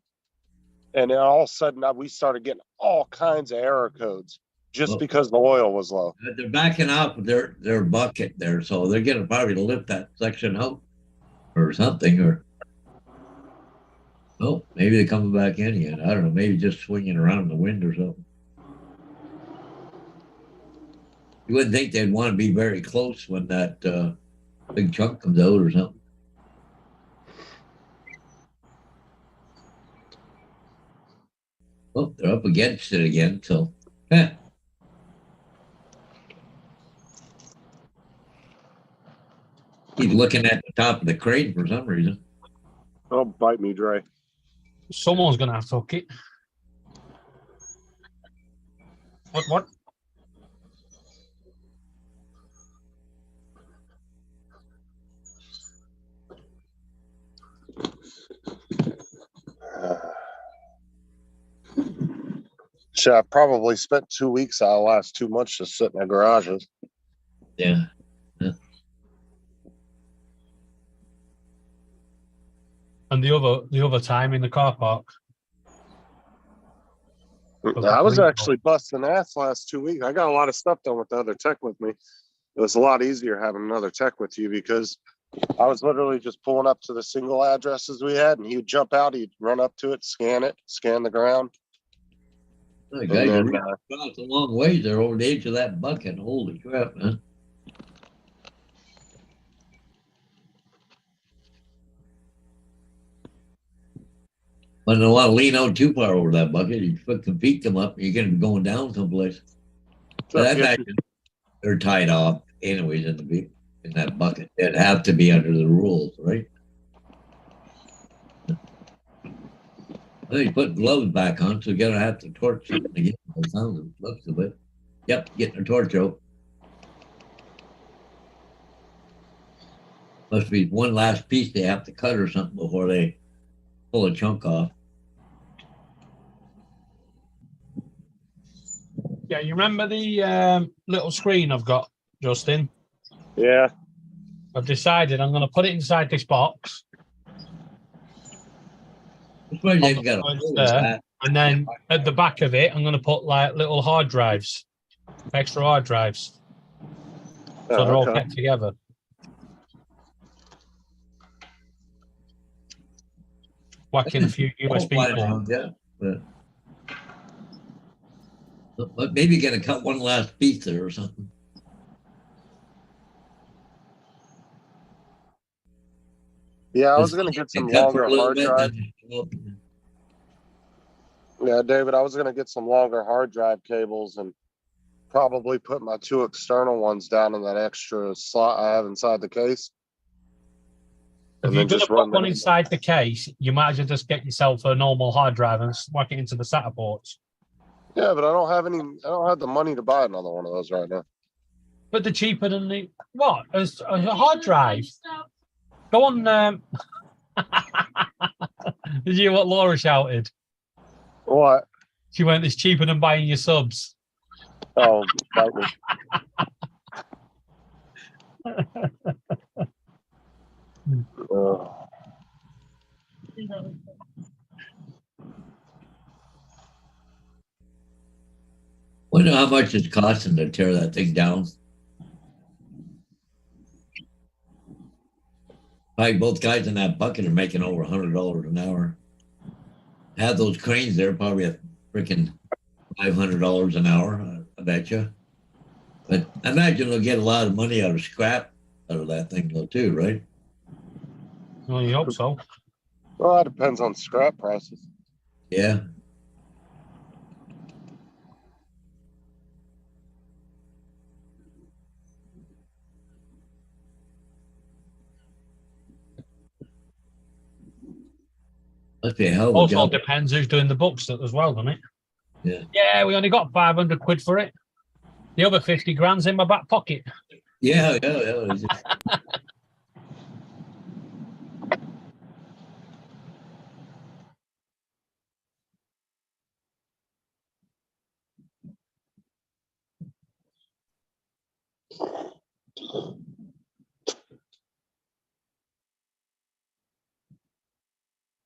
And then all of a sudden we started getting all kinds of error codes just Well, because the oil was low. they're backing off of their bucket there, so they're gonna probably lift that section out or something, or oh, maybe they're coming back in again. I don't know. Maybe just swinging around in the wind or something. You wouldn't think they'd want to be very close when that big chunk comes out or something. Well, they're up against it again, so he's looking at the top of the crane for some reason. Oh, bite me, Dre. Someone's gonna have to hook it. What? So I probably spent 2 weeks out of the last 2 months just sitting in garages. Yeah. And the other time in the car park. I was actually busting ass last 2 weeks. I got a lot of stuff done with the other tech with me. It was a lot easier having another tech with you because I was literally just pulling up to the single addresses we had, and he would jump out, he'd run up to it, scan the ground. The guys are really across a long ways there over the edge of that bucket. Holy crap, man. But I don't want to lean out too far over that bucket. You put the feet come up, you're going to be going down someplace. But I imagine they're tied off anyways in that bucket. It'd have to be under the rules, right? Well, you put gloves back on, so you're going to have to torch something to get the sound of the looks of it. Yep, getting a torch out. Must be one last piece they have to cut or something before they pull a chunk off. Yeah, you remember the little screen I've got, Justin? Yeah. I've decided I'm going to put it inside this box. They've got a There, and then at the back of it, I'm going to put like little hard drives, extra hard drives. So they're all kept together. Whack in a few USB ports. Yeah, but maybe you're going to cut one last piece there or something. Yeah, I was going to get some longer hard drive. Yeah, David, I was going to get some longer hard drive cables and probably put my 2 external ones down in that extra slot I have inside the case. If you're going to put one inside the case, you might as well just get yourself a normal hard drive and whack it into the SATA ports. Yeah, but I don't have the money to buy another one of those right now. But they're cheaper than the what? A hard drive. Go on. Did you hear what Laura shouted? What? She went, "It's cheaper than buying your subs." Oh, Wonder how much it's costing to tear that thing down. Probably both guys in that bucket are making over $100 an hour. Have those cranes there, probably a freaking $500 an hour, I bet you. But I imagine they'll get a lot of money out of scrap out of that thing, though, too, right? Well, you hope so. Well, that depends on scrap prices. Yeah. Must be a hell of a Also job. depends who's doing the books as well, doesn't it? Yeah. Yeah, we only got 500 quid for it. The other 50 grand's in my back pocket. Yeah, yeah.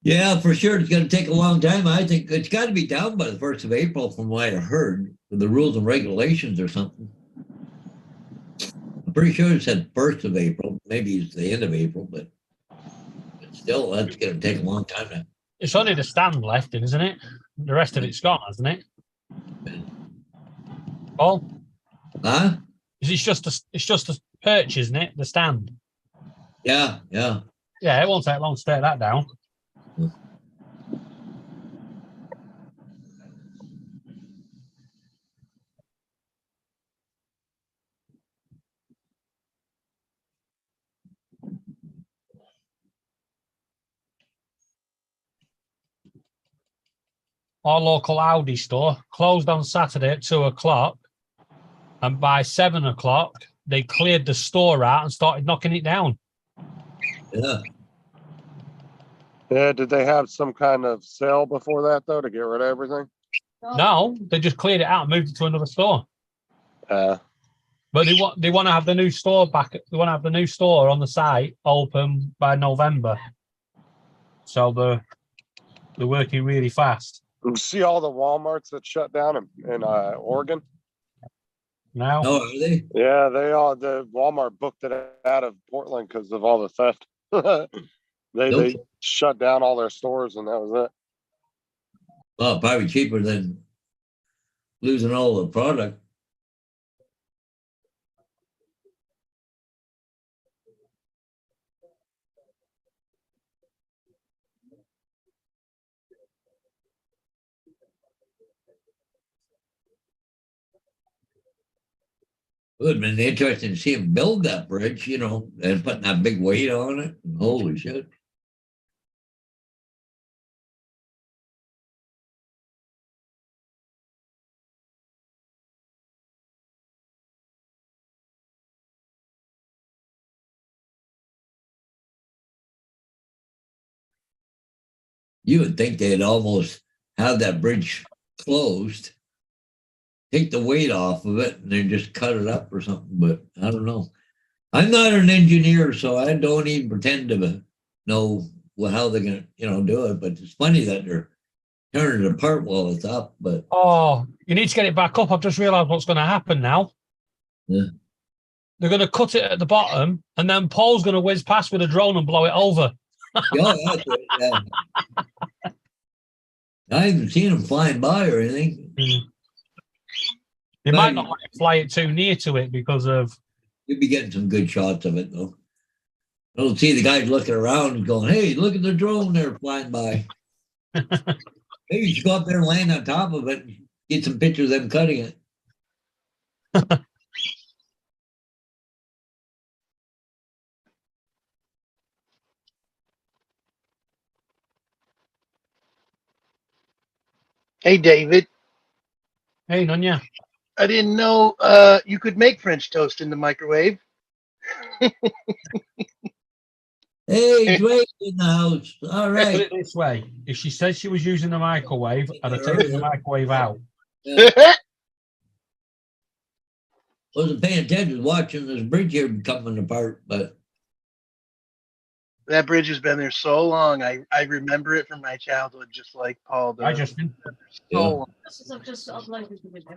Yeah, for sure. It's going to take a long time. I think it's got to be down by the 1st of April, from what I heard, with the rules and regulations or something. I'm pretty sure it said 1st of April. Maybe it's the end of April, but still, that's going to take a long time now. It's only the stand left, isn't it? The rest of it's gone, hasn't it? Paul? Huh? It's just a perch, isn't it? The stand. Yeah, yeah. Yeah, it won't take long to take that down. Our local Audi store closed on Saturday at 2 o'clock. And by 7 o'clock, they cleared the store out and started knocking it down. Yeah. Yeah, did they have some kind of sale before that though to get rid of everything? No, they just cleared it out and moved it to another store. Uh, But they want to have the new store back. They want to have the new store on the site open by November. So they're working really fast you see all the Walmarts that shut down in Oregon? now. Oh, are they? Yeah, the Walmart booked it out of Portland because of all the theft. They shut down all their stores and that was it. Well, probably cheaper than losing all the product. It would have been interesting to see him build that bridge, and putting that big weight on it. Holy shit. You would think they'd almost have that bridge closed, take the weight off of it, and then just cut it up or something. But I don't know. I'm not an engineer, so I don't even pretend to know how they're going to, do it. But it's funny that they're turning it apart while it's up. But Oh, you need to get it back up. I've just realised what's going to happen now. Yeah. They're going to cut it at the bottom, and then Paul's going to whiz past with a drone and blow it over. yeah, that's it, yeah. I haven't seen them flying by or anything. They might not want to fly it too near to it because of. You'd be getting some good shots of it, though. I don't see the guys looking around and going, "Hey, look at the drone there flying by." Maybe you should go up there and land on top of it and get some pictures of them cutting it. Hey, David. Hey, Nunya. I didn't know you could make French toast in the microwave. Hey, Drake's in the house. All Put right. it this way: if she said she was using the microwave, I'd have taken the microwave out. Wasn't paying attention, watching this bridge here coming apart, but That bridge has been there so long. I remember it from my childhood, just like Paul does. I just So I've just uploaded the video.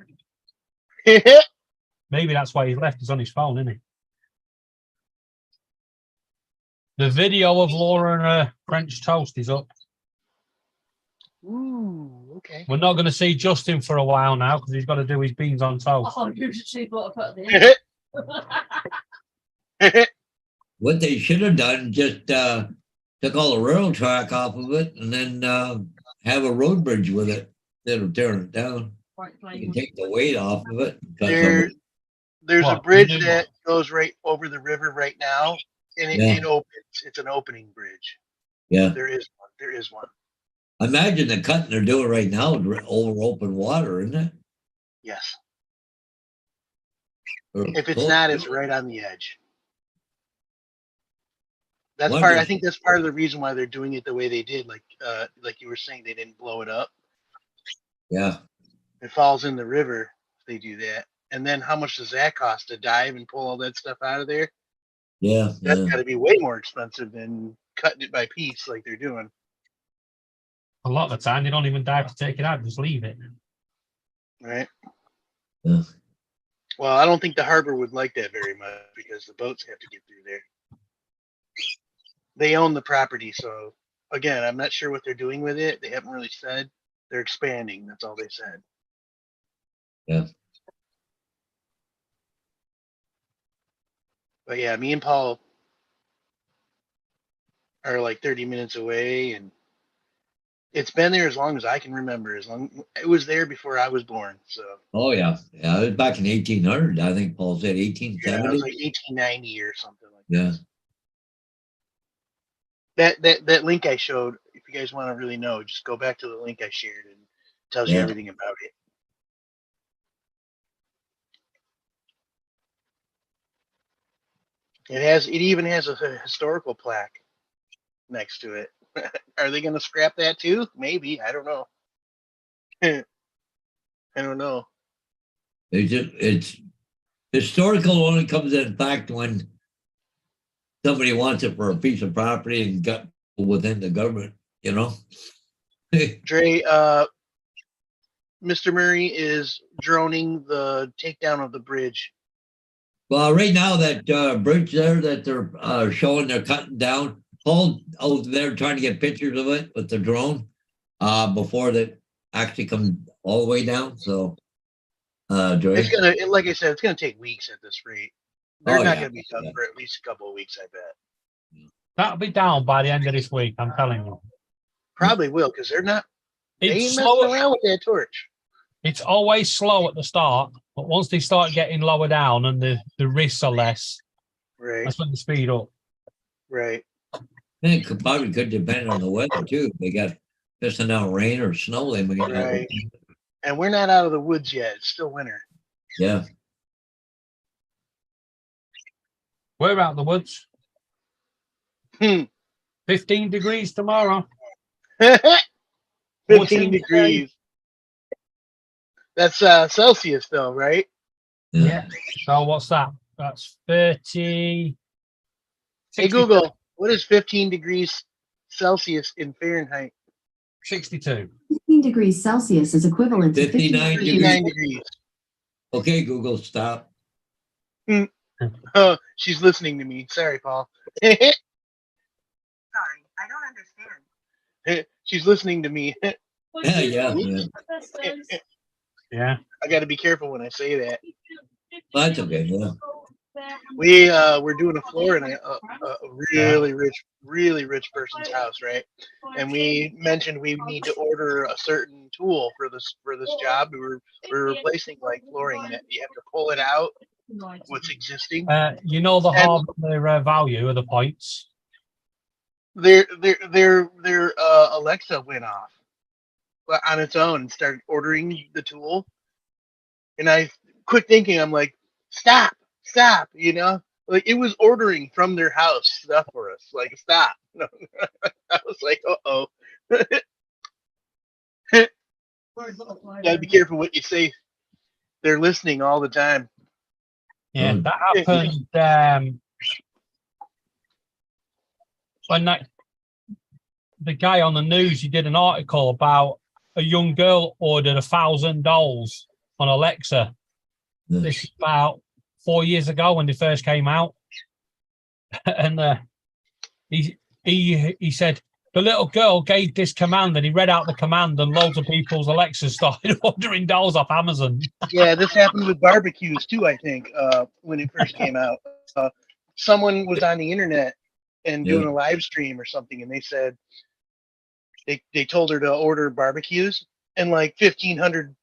long. maybe that's why he's left. He's on his phone, isn't he? The video of Laura and her French toast is up. Ooh, okay. We're not going to see Justin for a while now because he's got to do his beans on toast. Oh, you should see what I put at the end. what they should have done just took all the rail track off of it and then have a road bridge with it instead of tearing it down. Right, You fine. can take the weight off of it. And cut some of it. There's a What? bridge that goes right over the river right now, and Yeah. it opens. It's an opening bridge. Yeah. There is one. There is one. Imagine the cutting they're doing right now over open water, isn't it? Yes. Or If it's close not, to it's it. right on the edge. That's Wonder- part. I think that's part of the reason why they're doing it the way they did. Like you were saying, they didn't blow it up. Yeah, It falls in the river. If they do that, and then how much does that cost to dive and pull all that stuff out of there? yeah, That's yeah. got to be way more expensive than cutting it by piece like they're doing. A lot of the time, they don't even dive to take it out; just leave it. Right. Yeah. Well, I don't think the harbor would like that very much because the boats have to get through there. They own the property, so again, I'm not sure what they're doing with it. They haven't really said. They're expanding. That's all they said. Yeah. But yeah, me and Paul are like 30 minutes away, and it's been there as long as I can remember. As long it was there before I was born. So Oh, yeah. Yeah, it was back in 1800. I think Paul said yeah, it 1870. was like 1890 or something like Yeah. that. That link I showed. If you guys want to really know, just go back to the link I shared and it tells you Yeah. everything about it. It even has a historical plaque next to it. Are they going to scrap that too? Maybe. I don't know. I don't know. It's historical only comes in fact when somebody wants it for a piece of property and got within the government, you know? Dre, Mr. Murray is droning the takedown of the bridge. Well, right now that bridge there that they're showing they're cutting down, Paul out there trying to get pictures of it with the drone before that actually come all the way down. So, Joy. It's gonna, like I said, it's gonna take weeks at this rate. They're Oh, not yeah, gonna be done yeah. for at least a couple of weeks, I bet. That'll be down by the end of this week. I'm telling you. Probably will, because they're not. They It's ain't slow. messing around with that torch. It's always slow at the start, but once they start getting lower down and the risks are less, Right, that's when they speed up. right. It probably could depend on the weather too. If they got pissing out rain or snow, they might. Right. And we're not out of the woods yet. It's still winter. Yeah. We're out in the woods. Hmm. 15 degrees tomorrow. 15 degrees. That's Celsius, though, right? Yeah. So what's that? That's 30. Hey, 60 Google, what is 15 degrees Celsius in Fahrenheit? 62. 15 degrees Celsius is equivalent to 59 59 degrees. Okay, Google, stop. Oh, she's listening to me. Sorry, Paul. Sorry, Sorry, I don't understand. she's listening to me. Yeah, yeah, yeah. Yeah. I got to be careful when I say that. Well, that's okay. Yeah. We're doing a floor in a really rich person's house, right? And we mentioned we need to order a certain tool for this job. We're replacing like flooring that you have to pull it out what's existing. You know the Harvard value of the points. Their Alexa went off on its own and started ordering the tool, and I quit thinking. I'm like, stop, you know, like it was ordering from their house stuff for us. Like, stop. I was like, uh-oh. Gotta be careful what you say. They're listening all the time. Yeah, that happened when the guy on the news, he did an article about a young girl ordered 1,000 dolls on Alexa. This is about 4 years ago when they first came out, and he said the little girl gave this command, and he read out the command, and loads of people's Alexas started ordering dolls off Amazon. Yeah, this happened with barbecues too, I think, when it first came out. Someone was on the internet and doing a live stream or something, and they said they told her to order barbecues, and like 1,500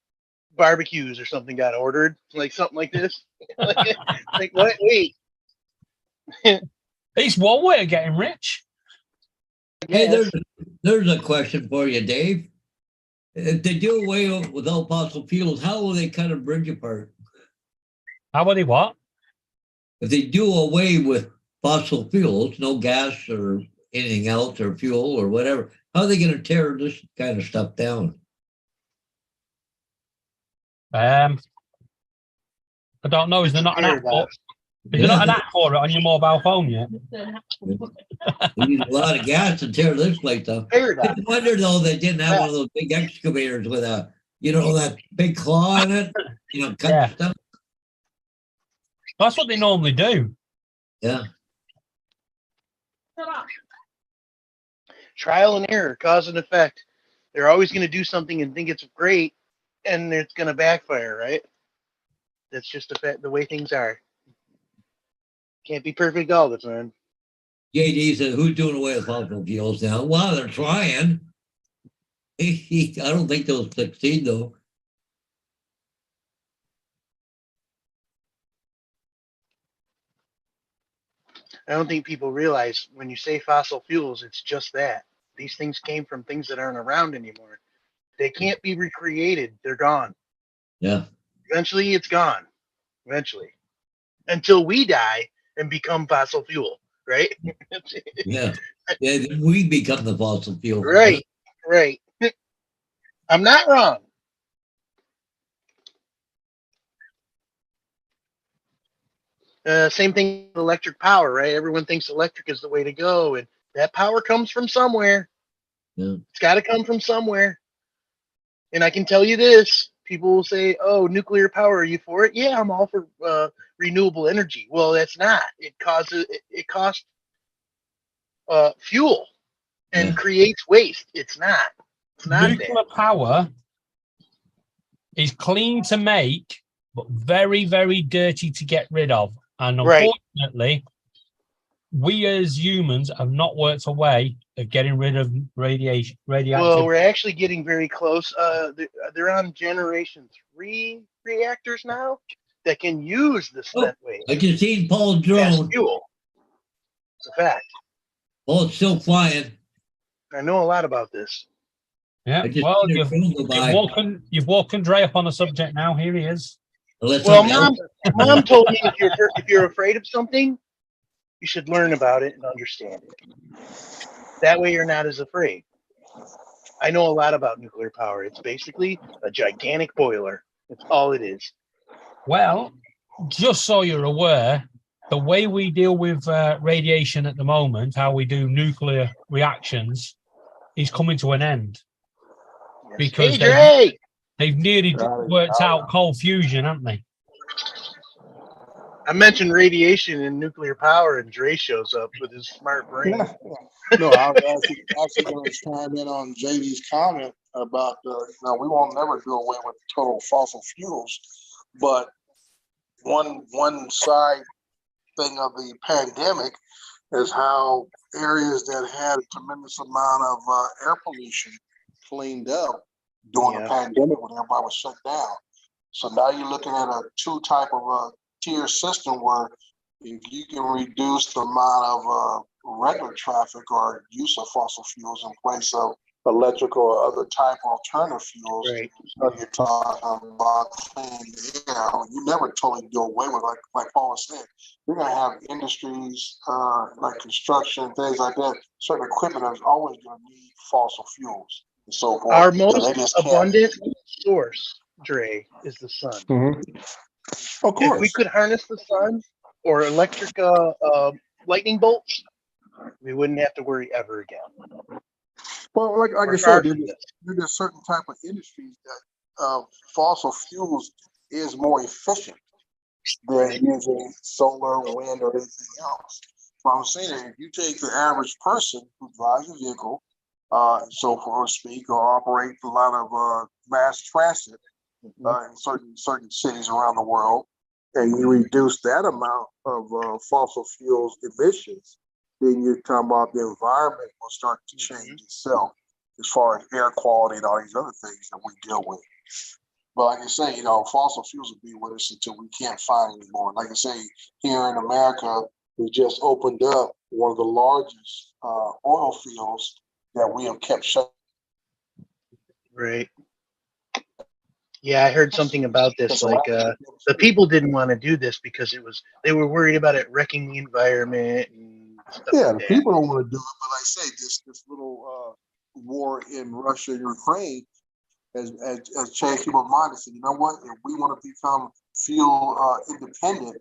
barbecues or something got ordered, like something like this. Like what? Wait. It's one way of getting rich. Hey, there's a question for you, Dave. If they do away with all fossil fuels, how will they cut a bridge apart? How would they what? If they do away with fossil fuels, no gas or anything else or fuel or whatever, how are they going to tear this kind of stuff down? I don't know. Is there not an app for? Is there not an app for it on your mobile phone yet? We need a lot of gas to tear this place up. Paradox. I wonder though they didn't have one of those big excavators with a, that big claw in it, cut Yeah. stuff. That's what they normally do. Yeah. Trial and error, cause and effect. They're always going to do something and think it's great, and it's going to backfire, right? That's just the way things are. Can't be perfect all the time. JD said, who's doing away with fossil fuels now? Well, they're trying. I don't think they'll succeed though. I don't think people realize when you say fossil fuels, it's just that. These things came from things that aren't around anymore. They can't be recreated. They're gone. Yeah. Eventually, it's gone. Eventually. Until we die and become fossil fuel, right? Yeah. Yeah. We become the fossil fuel. Right. Right. I'm not wrong. Same thing with electric power, right? Everyone thinks electric is the way to go, and that power comes from somewhere. Yeah. It's got to come from somewhere. And I can tell you this: people will say, "Oh, nuclear power, are you for it?" Yeah, I'm all for renewable energy. Well, that's not. It costs fuel and Yeah. creates waste. It's not. It's not Nuclear that. power is clean to make, but very, very dirty to get rid of. And Right. unfortunately, we as humans have not worked a way of getting rid of radioactive. Well, we're actually getting very close. They're on generation 3 reactors now that can use the spent waste I just seen Paul's as drone. fuel. It's a fact. Paul's still flying. I know a lot about this. Yeah. I just Well, seen their drone go by. you've woken Dre up on the subject now. Here he is. Unless Well, something Mom told me if you're afraid of something, you should learn about it and understand it. That way, you're not as afraid. I know a lot about nuclear power. It's basically a gigantic boiler. That's all it is. Well, just so you're aware, the way we deal with radiation at the moment, how we do nuclear reactions, is coming to an end. Yes. Because hey, Dre! they've nearly worked out cold fusion, haven't they? I mentioned radiation and nuclear power, and Dre shows up with his smart brain. No, I was actually going to chime in on JD's comment about, we won't never do away with total fossil fuels, but one side thing of the pandemic is how areas that had a tremendous amount of air pollution cleaned up during the pandemic when everybody was shut down. So now you're looking at a two-type of tier system where if you can reduce the amount of regular traffic or use of fossil fuels in place of electrical or other type of alternative fuels, Right. so you're talking about clean air. You never totally do away with, like Paul said, you're going to have industries like construction, things like that. Certain equipment is always going to need fossil fuels and so forth. Our most abundant source, Dre, is the sun. Mm-hmm. Of course. If we could harness the sun or electric lightning bolts, we wouldn't have to worry ever again. Well, like I said, there's certain type of industries that fossil fuels is more efficient than using solar, wind, or anything else. But I'm saying that if you take the average person who drives a vehicle, so for speak, or operates a lot of mass transit in certain cities around the world, and you reduce that amount of fossil fuels emissions, then you're talking about the environment will start to change itself as far as air quality and all these other things that we deal with. But like I say, fossil fuels will be with us until we can't find anymore. Like I say, here in America, we just opened up one of the largest oil fields that we have kept shut. Right. Yeah, I heard something about this. Like, the people didn't want to do this because they were worried about it wrecking the environment and stuff Yeah, like the that. people don't want to do it, but like I say, this little war in Russia and Ukraine has changed people's minds and said, you know what, if we want to become fuel independent,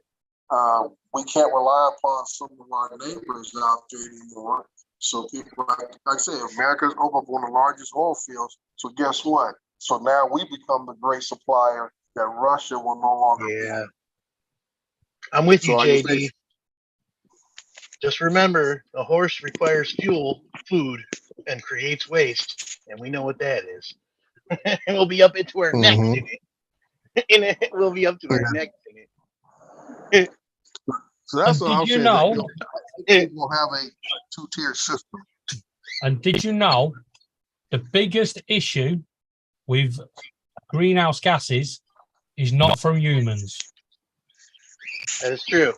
we can't rely upon some of our neighbors out there anymore. So people, like I say, America's opened up one of the largest oil fields. So guess what? So now we become the great supplier that Russia will no longer Yeah. I'm with you, So I just JD. Just remember, a horse requires fuel, food, and creates waste, and we know what that is. And we'll be up into our necks Mhm. in it. And it will be up to our necks in it. So that's And what I'm did you saying. know- We're gonna have a two-tier system. And did you know the biggest issue with greenhouse gases is not from humans, That is true.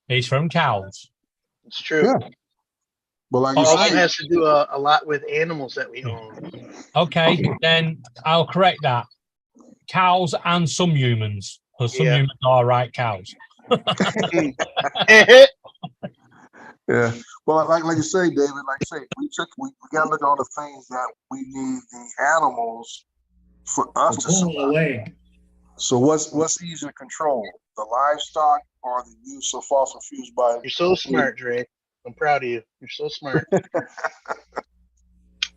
it's from cows. It's true. Yeah. But like It you also say, has to do a lot with animals that we own. Okay, then I'll correct that. Cows and some humans, because some Yeah. humans are right cows. yeah. Well, like you say, David, like you say, we gotta look at all the things that we need the animals for us to Pull it survive. away. So what's easier to control, the livestock or the use of fossil fuels by? You're so smart, Dre. I'm proud of you. You're so smart.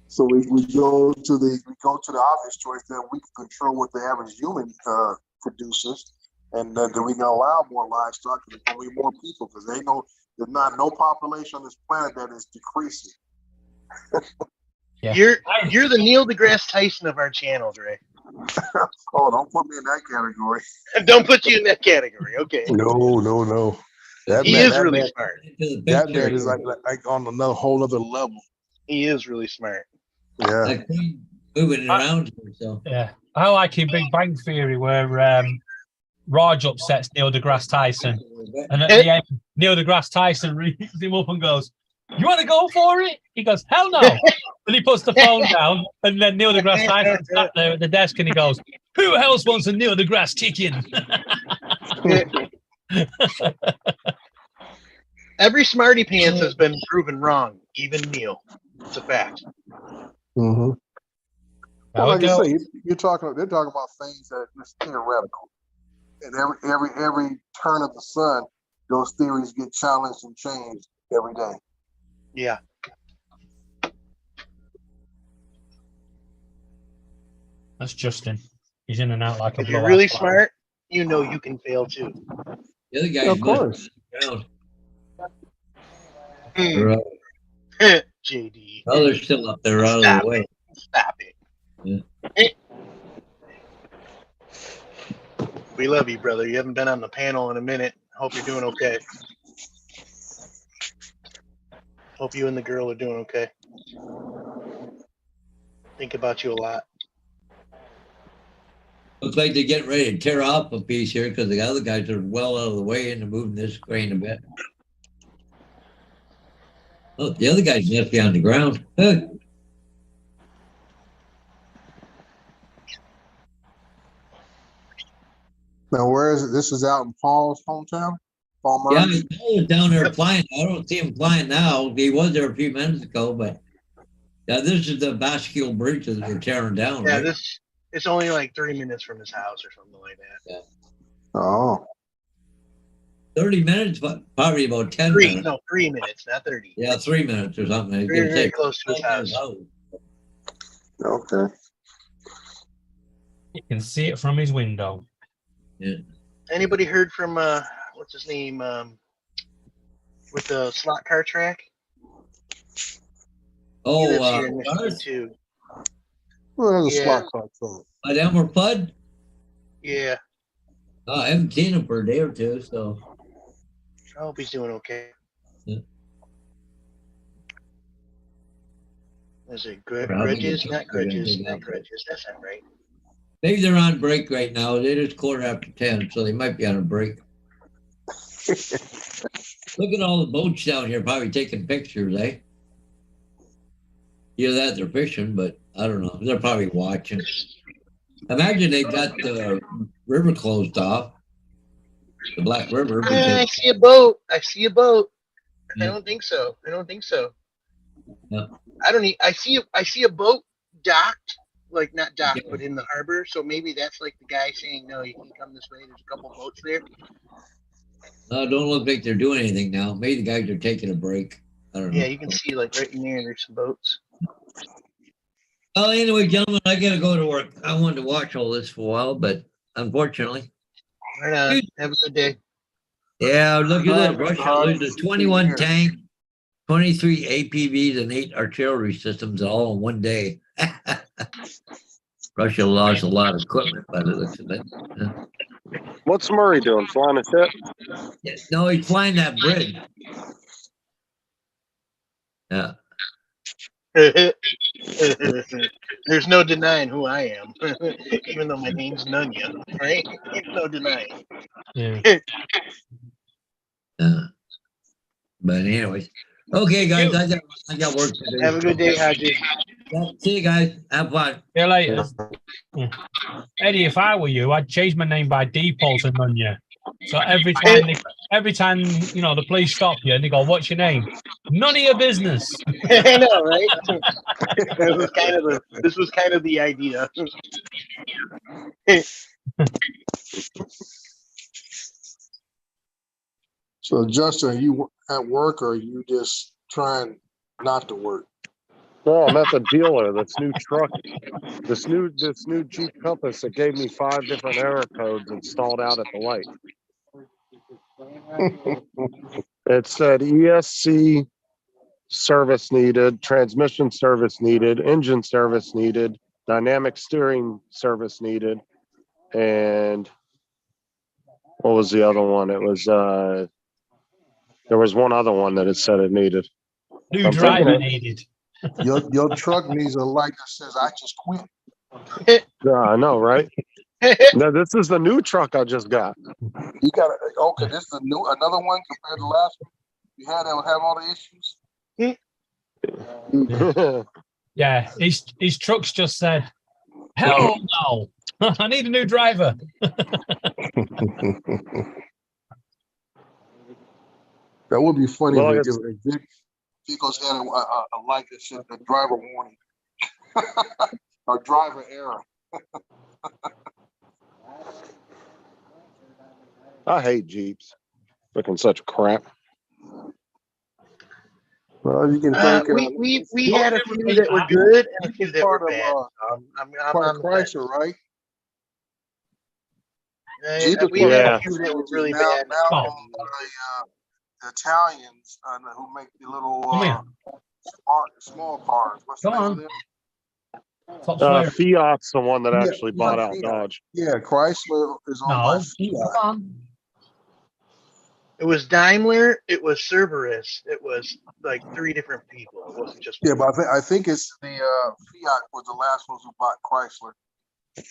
So we go to the obvious choice that we can control what the average human produces, and then we can allow more livestock and only more people because they know there's no population on this planet that is decreasing. Yeah. You're the Neil deGrasse Tyson of our channel, Dre. Oh, don't put me in that category. Don't put you in that category, okay? No. That He man, is that really man, smart. that man is like on another whole other level. He is really smart. Yeah. Like we moving it around here, so. Yeah, I like in Big Bang Theory where Raj upsets Neil deGrasse Tyson, and at the end, Neil deGrasse Tyson rings him up and goes, "You want to go for it?" He goes, "Hell no!" And he puts the phone down, and then Neil deGrasse Tyson sat there at the desk, and he goes, "Who else wants a Neil deGrasse chicken?" Every smarty pants has been proven wrong, even Neil. It's a fact. Mm-hmm. Well, like we I go. say, they're talking about things that are just theoretical. And every turn of the sun, those theories get challenged and changed every day. Yeah. That's Justin. He's in and out like a If you're blowout really fly. smart, you know you can fail too. The other Yeah, guy's of course. around. Hmm. They're up- JD. Oh, they're still up there out of Stop the way. Stop it. Yeah. We love you, brother. You haven't been on the panel in a minute. Hope you're doing okay. Hope you and the girl are doing okay. Think about you a lot. Looks like they're getting ready to tear off a piece here because the other guys are well out of the way and they're moving this crane a bit. Oh, the other guy's just on the ground. Huh. Now, where is it? This is out in Paul's hometown? Paul Yeah, Murray? he was down there flying. I don't see him flying now. He was there a few minutes ago, but yeah, this is the Bascule Bridge that they're tearing down, Yeah, right? it's only like 3 minutes from his house or something like that. Oh. 30 minutes, but probably about 10 Three, minutes. no, 3 minutes, not 30. Yeah, 3 minutes or something. I was Very, gonna very say, close to his house. Okay. You can see it from his window. Anybody heard from what's his name? With the slot car track? He Oh, lives here in Michigan Lars? too. Well, there's a Yeah. slot car truck. At Elmer Fudd? Yeah. I haven't seen him for a day or two, so. I hope he's doing okay. Yeah. Is it Probably grudges? get Not something they're gonna grudges. dig Not up. grudges. That's not right. Maybe they're on break right now. It is 10:15, so they might be on a break. Look at all the boats down here, probably taking pictures, eh? Either that they're fishing, but I don't know. They're probably watching. Imagine they got the river closed off, the Black River, I because see a boat. I see a boat. I Yeah. don't think so. I don't think so. Yeah. I don't need. I see a boat docked, like not docked, Yeah. but in the harbor. So maybe that's like the guy saying, "No, you can come this way." There's a couple boats there. don't look like they're doing anything now. Maybe the guys are taking a break. I don't know. Yeah, you can see like right in there. There's some boats. Well, anyway, gentlemen, I gotta go to work. I wanted to watch all this for a while, but unfortunately, Right on. Have a good day. yeah, look at Alright, this. Mr. Russia Hodges, loses take 21 care. tank, 23 APVs, and 8 artillery systems all in one day. Russia lost a lot of equipment by the looks of it. What's Murray doing? Flying a ship? Yeah, no, he's flying that bridge. Yeah. There's no denying who I am, even though my name's Nunya, right? There's no denying. Yeah. But anyways, okay, guys, I got work to do. Have a good day, Haji. Yeah, see you guys. Have fun. See you later. Yeah. Eddie, if I were you, I'd change my name by default to Nunya. So every time you know the police stop you and they go, "What's your name?" None of your business. I know, right? This was kind of the idea. So Justin, are you at work or are you just trying not to work? No, I'm at the dealer. This new truck, this new Jeep Compass that gave me 5 different error codes and stalled out at the light. It said ESC service needed, transmission service needed, engine service needed, dynamic steering service needed, and what was the other one? It was there was one other one that it said it needed. New I'm thinking driver it- needed. Your truck needs a light that says "I just quit." Yeah, I know, right? No, this is the new truck I just got. You got okay. This is another one compared to last one. You had that have all the issues. Yeah, his truck's just said, "Hell no, I need a new driver." That would be funny Well, if it's- vehicles had a light that said "the driver warning" or "driver error." I hate Jeeps. Looking such crap. Well, you can We had a few that were good and a few that were part bad. of I'm part on of the fence. Chrysler, right? Jeep is We had yeah. a few that were really now, bad. Now owned by the Italians who make the little Come here. small cars. What's the Come name on. of them? Stop swearing. Fiat's the one that Yeah, actually bought out Fiat. Dodge. Yeah, Chrysler is owned by No, Fiat. come on. It was Daimler. It was Cerberus. It was like 3 different people. It wasn't just Yeah, one. but I think it's the Fiat was the last ones who bought Chrysler.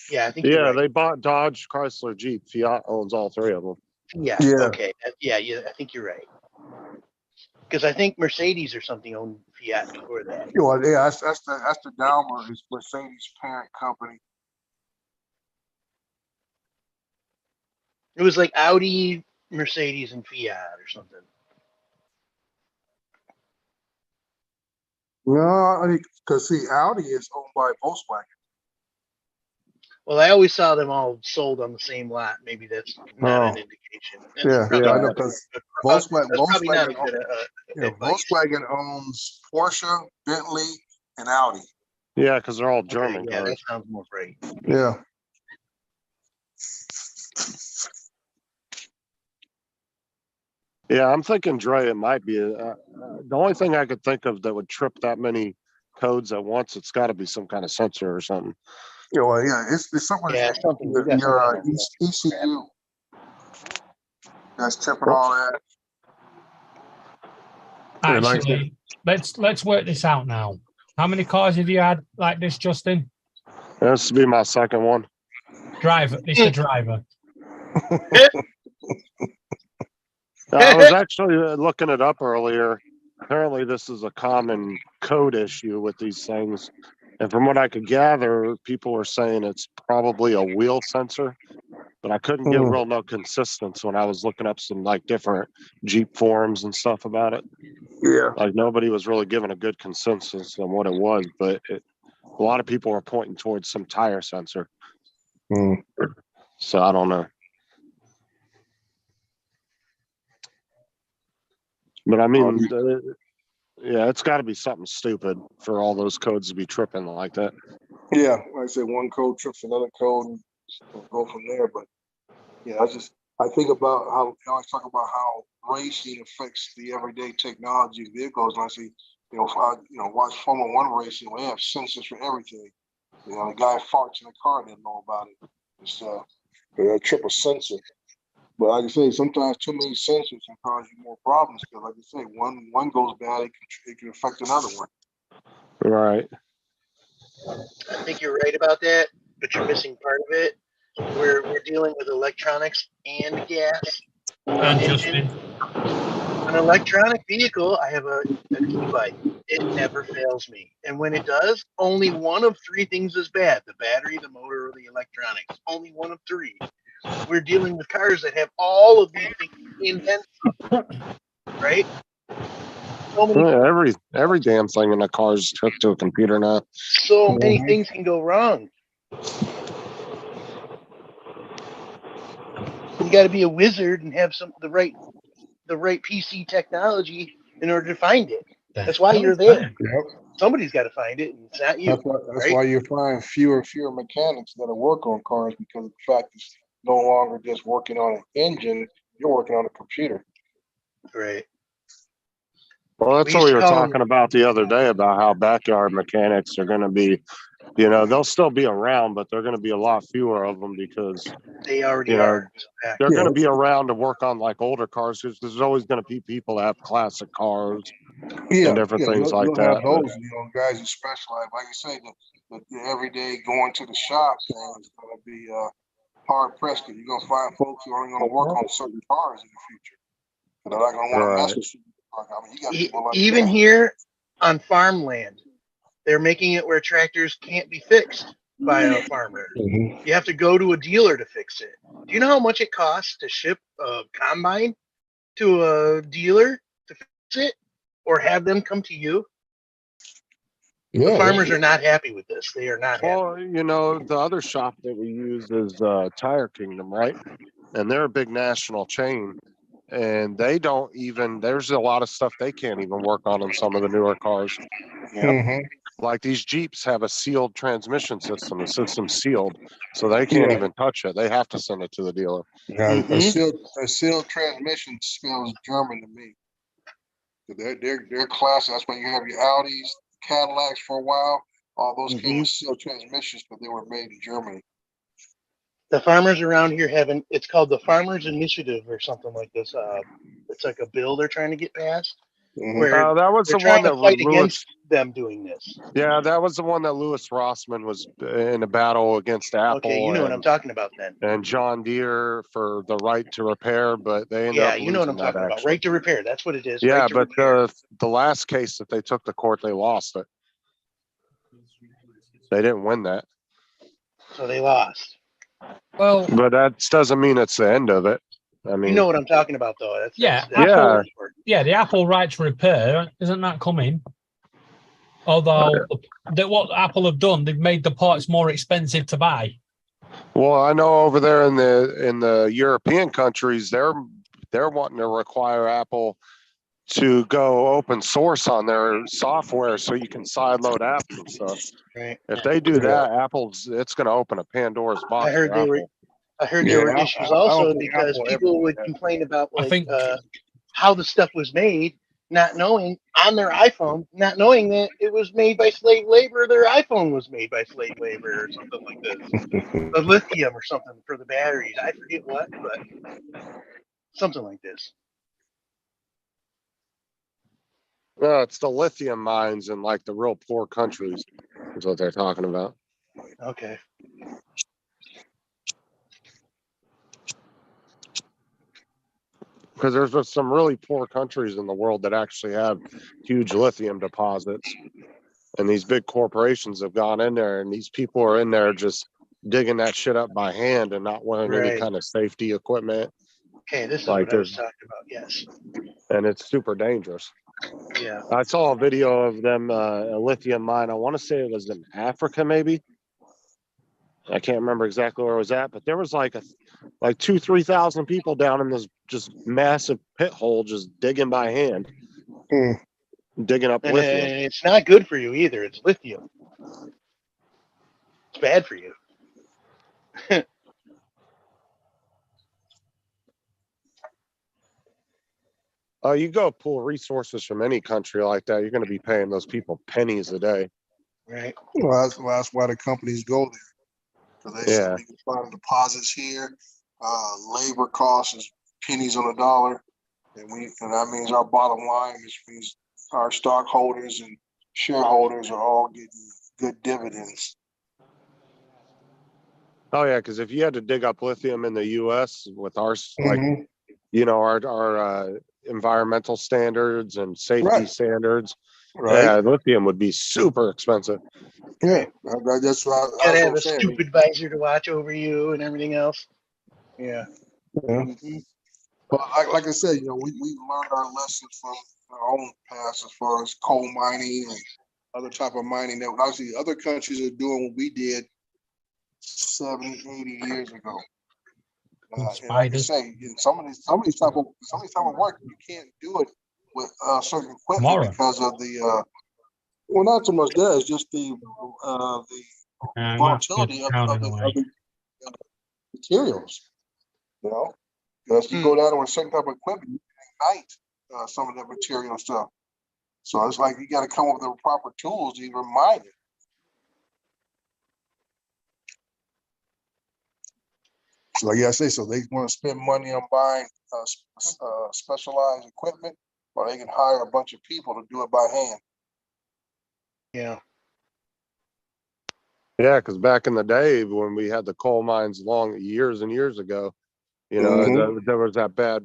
Yeah, I think you're Yeah, right. they bought Dodge, Chrysler, Jeep. Fiat owns all 3 of them. Yeah. Yeah. Okay. Yeah. I think you're right. Because I think Mercedes or something owned Fiat before that. Yeah, that's the Daimler is Mercedes' parent company. It was like Audi, Mercedes, and Fiat or something. No, because see, Audi is owned by Volkswagen. Well, I always saw them all sold on the same lot. Maybe that's not an indication. That's Yeah, probably I know not- because that's probably not a Volkswagen, good advice. Volkswagen owns Porsche, Bentley, and Audi. Yeah, because they're all Okay, German yeah, that cars. sounds more right. Yeah. Yeah, I'm thinking Dre, it might be. The only thing I could think of that would trip that many codes at once, it's got to be some kind of sensor or something. Yeah, well, yeah, it's something. Yeah, something. We got Your something. ECU. That's tipping all that. Yeah, like- Actually, let's work this out now. How many cars have you had like this, Justin? This would be my second one. Driver, it's the driver. I was actually looking it up earlier. Apparently, this is a common code issue with these things. And from what I could gather, people are saying it's probably a wheel sensor, but I couldn't get real no consistency when I was looking up some like different Jeep forums and stuff about it. Yeah. Like nobody was really giving a good consensus on what it was, but a lot of people were pointing towards some tire sensor. So I don't know. But I mean, yeah, it's got to be something stupid for all those codes to be tripping like that. Yeah, like I said, one code trips another code and go from there. But yeah, I think about how you always talk about how racing affects the everyday technology of vehicles. And I see, if I watch Formula One racing, we have sensors for everything. The guy farts in the car, didn't know about it. It's a triple sensor. But like I say, sometimes too many sensors can cause you more problems because, like I say, one goes bad, it can affect another one. Right. I think you're right about that, but you're missing part of it. We're dealing with electronics and gas. And Engine. Justin. An electronic vehicle, I have a e-bike. It never fails me. And when it does, only one of three things is bad: the battery, the motor, or the electronics. Only one of three. We're dealing with cars that have all of these things in them, right? So many, Every damn thing in a car is hooked to a computer now. so many things can go wrong. You got to be a wizard and have the right PC technology in order to find it. That's why you're there. Yep. Somebody's got to find it, and it's not you. That's why you find fewer and fewer mechanics that work on cars, because of the fact it's no longer just working on an engine, you're working on a computer. Right. Well, that's what we were talking about the other day, about how backyard mechanics are going to be, they'll still be around, but they're going to be a lot fewer of them because they already are. They're going to be around to work on like older cars, because there's always going to be people that have classic cars and different things like that. Have those, guys who specialize. Like you say, the everyday going to the shop thing is going to be hard pressed, because you're going to find folks who are only going to work on certain cars in the future. They're not going to want to mess with you. I mean, you got people like even that. Here on farmland, they're making it where tractors can't be fixed by a farmer. You have to go to a dealer to fix it. Do you know how much it costs to ship a combine to a dealer to fix it, or have them come to you? The farmers are not happy with this. They are not happy. Well, the other shop that we use is Tire Kingdom, right? And they're a big national chain. And they don't even, there's a lot of stuff they can't even work on some of the newer cars. Like these Jeeps have a sealed transmission system. The system's sealed, so they can't even touch it. They have to send it to the dealer. A sealed transmission spells German to me. They're classic. That's why you have your Audis, Cadillacs for a while. All those came with sealed transmissions, but they were made in Germany. The farmers around here it's called the Farmers Initiative or something like this. It's like a bill they're trying to get passed. Where that was they're the one trying to that fight Lewis, against them doing this. Yeah, that was the one that Louis Rossman was in a battle against Apple. Okay, you know what I'm talking about then. And John Deere for the right to repair, but they ended up you know what I'm talking about. Right to repair. That's what it is. Yeah, right but the last case that they took to court, they lost it. They didn't win that. So they lost. Well, but that doesn't mean it's the end of it. I mean, you know what I'm talking about, though. Apple, the Apple right to repair, isn't that coming? Although what Apple have done, they've made the parts more expensive to buy. Well, I know over there in the European countries, they're wanting to require Apple to go open source on their software so you can sideload apps and stuff. Right. If they do that, it's going to open a Pandora's box. I heard there were issues also because people would complain about how the stuff was made, not knowing on their iPhone, not knowing that it was made by slave labor. Their iPhone was made by slave labor or something like this. The lithium or something for the batteries. I forget what, but something like this. No, it's the lithium mines in like the real poor countries is what they're talking about. Okay. Because there's some really poor countries in the world that actually have huge lithium deposits. And these big corporations have gone in there, and these people are in there just digging that shit up by hand and not wearing any Right. kind of safety equipment. Okay, this is Like what I was there's, talking about. Yes. and it's super dangerous. Yeah. I saw a video of them, a lithium mine. I want to say it was in Africa, maybe. I can't remember exactly where it was at, but there was like 2,000-3,000 people down in this just massive pit hole, just digging by hand, Hmm. digging up And lithium. it's not good for you either. It's lithium. It's bad for you. You go pull resources from any country like that, you're going to be paying those people pennies a day. Right. Well, that's why the companies go there. Because they say Yeah. we can find deposits here. Labor costs is pennies on the dollar. And that means our bottom line, which means our stockholders and shareholders are all getting good dividends. Oh yeah, because if you had to dig up lithium in the U.S. with our like, Mhm. our environmental standards and safety Right. standards, Right. yeah, lithium would be super expensive. Yeah. That's what Gotta have I'm a saying. stupid advisor to watch over you and everything else. Yeah. Yeah. Mhm. But like I said, we learned our lessons from our own past as far as coal mining and other type of mining that obviously other countries are doing what we did 70, 80 years ago. And like I Spiders. say, some of these type of work you can't do it with certain equipment Tomorrow. because of the well, not so much that, it's just the volatility of the materials. Because you go down with a certain type of equipment, you can ignite some of that material stuff. So it's like you got to come up with the proper tools to even mine it. So like I say, so they want to spend money on buying specialized equipment, or they can hire a bunch of people to do it by hand. Yeah. Yeah, because back in the day when we had the coal mines long years and years ago, Mhm. there was that bad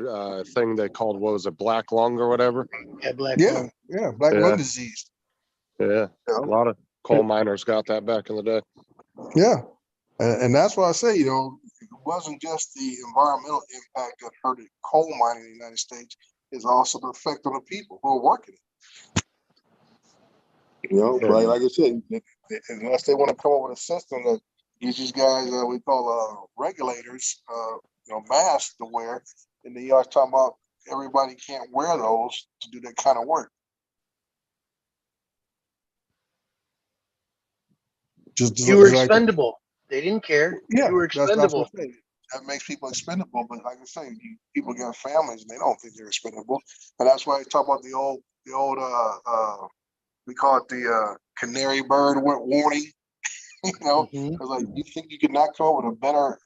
thing they called, what was it, black lung or whatever? Yeah. Black Yeah, lung. yeah, black Yeah. lung disease. Yeah, Yeah. a lot of coal miners got that back in the day. Yeah, and that's why I say, it wasn't just the environmental impact that hurted coal mining in the United States, it's also the effect on the people who are working it. Yeah. Like I said, unless they want to come up with a system that gives these guys we call regulators, masks to wear, and then you always talking about everybody can't wear those to do that kind of work. You were expendable. They didn't care. Yeah, You were that's expendable. what I'm saying. That makes people expendable, but like I say, people got families and they don't think they're expendable, and that's why I talk about the old we call it the canary bird warning. Mhm. Because like you think you could not come up with a better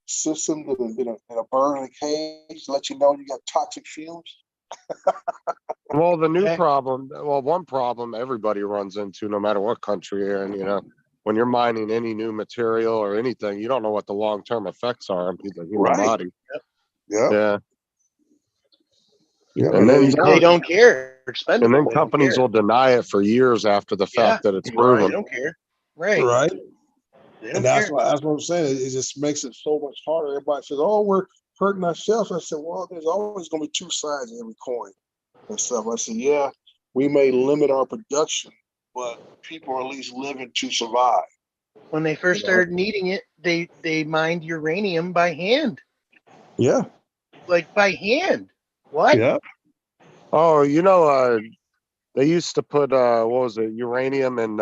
system than a bird in a cage to let you know you got toxic fumes. Well, the new Okay. problem, one problem everybody runs into, no matter what country you're in, when you're mining any new material or anything, you don't know what the long-term effects are on the human Right. body. Yeah. Yeah. Yeah. And then They don't care. They're expendable. And then They don't companies care. will deny it for years after the fact that it's They proven. don't care. Right. Right. They don't And that's care. what I'm saying. It just makes it so much harder. Everybody says, "Oh, we're hurting ourselves." I said, "Well, there's always going to be two sides in every coin and stuff." I said, "Yeah, we may limit our production, but people are at least living to survive." When they first started needing it, they mined uranium by hand. Yeah. Like by hand. What? Yeah. Oh, they used to put what was it, uranium in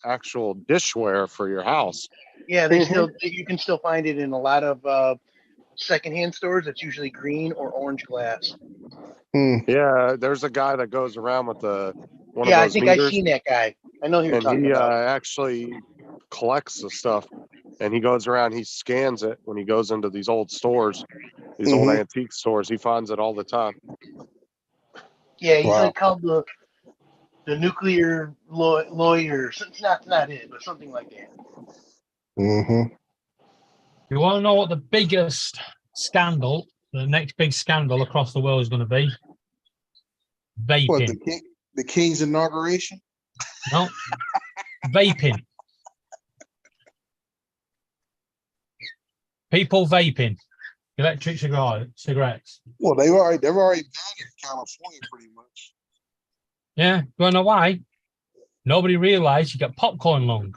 actual dishware for your house. Yeah, you can still find it in a lot of secondhand stores. It's usually green or orange glass. Yeah, there's a guy that goes around with one of I those think meters, I've seen that guy. I know who you're and talking he about. actually collects the stuff, and he goes around, he scans it when he goes into these old stores, these old antique stores. He finds it all the time. Yeah, he's like called the nuclear lawyer. It's not it, but something like that. You want to know what the biggest scandal, the next big scandal across the world is going to be? Vaping. What, the King's inauguration? No. Vaping. People vaping. Electric cigarettes. Well, they've already banned it in California pretty much. Yeah. You wanna know why? Nobody realized you get popcorn lung.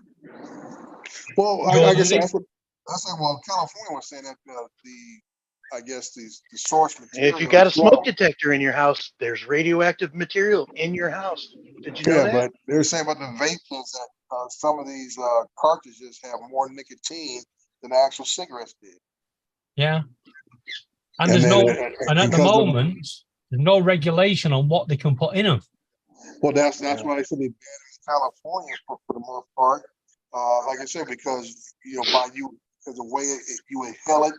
Well, You're like I said, lit- well, California was saying that I guess the source material. If you got a is wrong. smoke detector in your house, there's radioactive material in your house. Did you know Yeah, that? but they're saying about the vape pens that some of these cartridges have more nicotine than the actual cigarettes did. Yeah. And And there's then- no, and and at the because of- moment, there's no regulation on what they can put in them. Well, that's why they said they banned it in California for the most part. Like I said, because because the way you inhale it,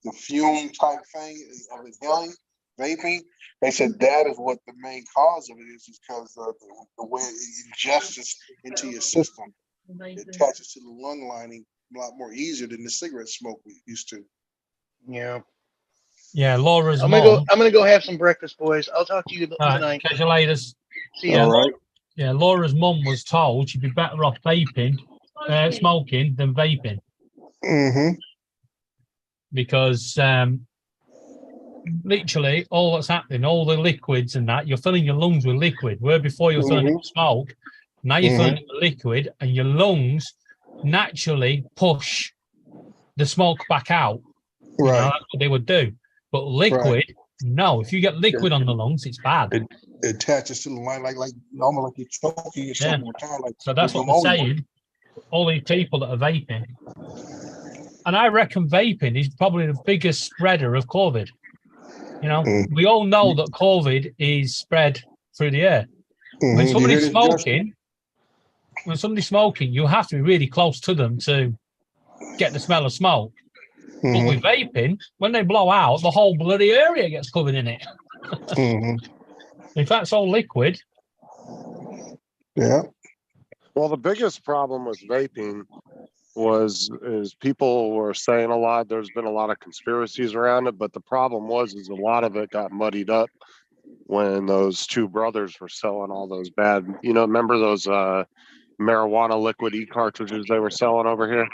the fume type thing of inhaling, vaping, they said that is what the main cause of it is because the way it ingests into your system, it attaches to the lung lining a lot more easier than the cigarette smoke we used to. Yeah. Yeah, Laura's I'm mom. gonna go have some breakfast, boys. I'll talk to you All right, tonight. catch you later. See ya. All right. Yeah, Laura's mum was told she'd be better off smoking than vaping Mm-hmm. because literally all that's happening, all the liquids and that, you're filling your lungs with liquid. Where before you're filling it with smoke, now you're filling it with liquid, and your lungs naturally push the smoke back out. You know, Right. that's what they would do. But liquid, no. If you get liquid on the lungs, it's bad. It attaches to the line like almost like you're choking yourself all the time. Like So that's what with they're pneumonia. saying. All these people that are vaping. And I reckon vaping is probably the biggest spreader of COVID. You know, we all know that COVID is spread through the air. When somebody's smoking, you have to be really close to them to get the smell of smoke. But with vaping, when they blow out, the whole bloody area gets covered in it. If that's all liquid. Yeah. Well, the biggest problem with vaping is people were saying a lot. There's been a lot of conspiracies around it, but the problem is a lot of it got muddied up when those two brothers were selling all those bad. Remember those marijuana liquid cartridges they were selling over here?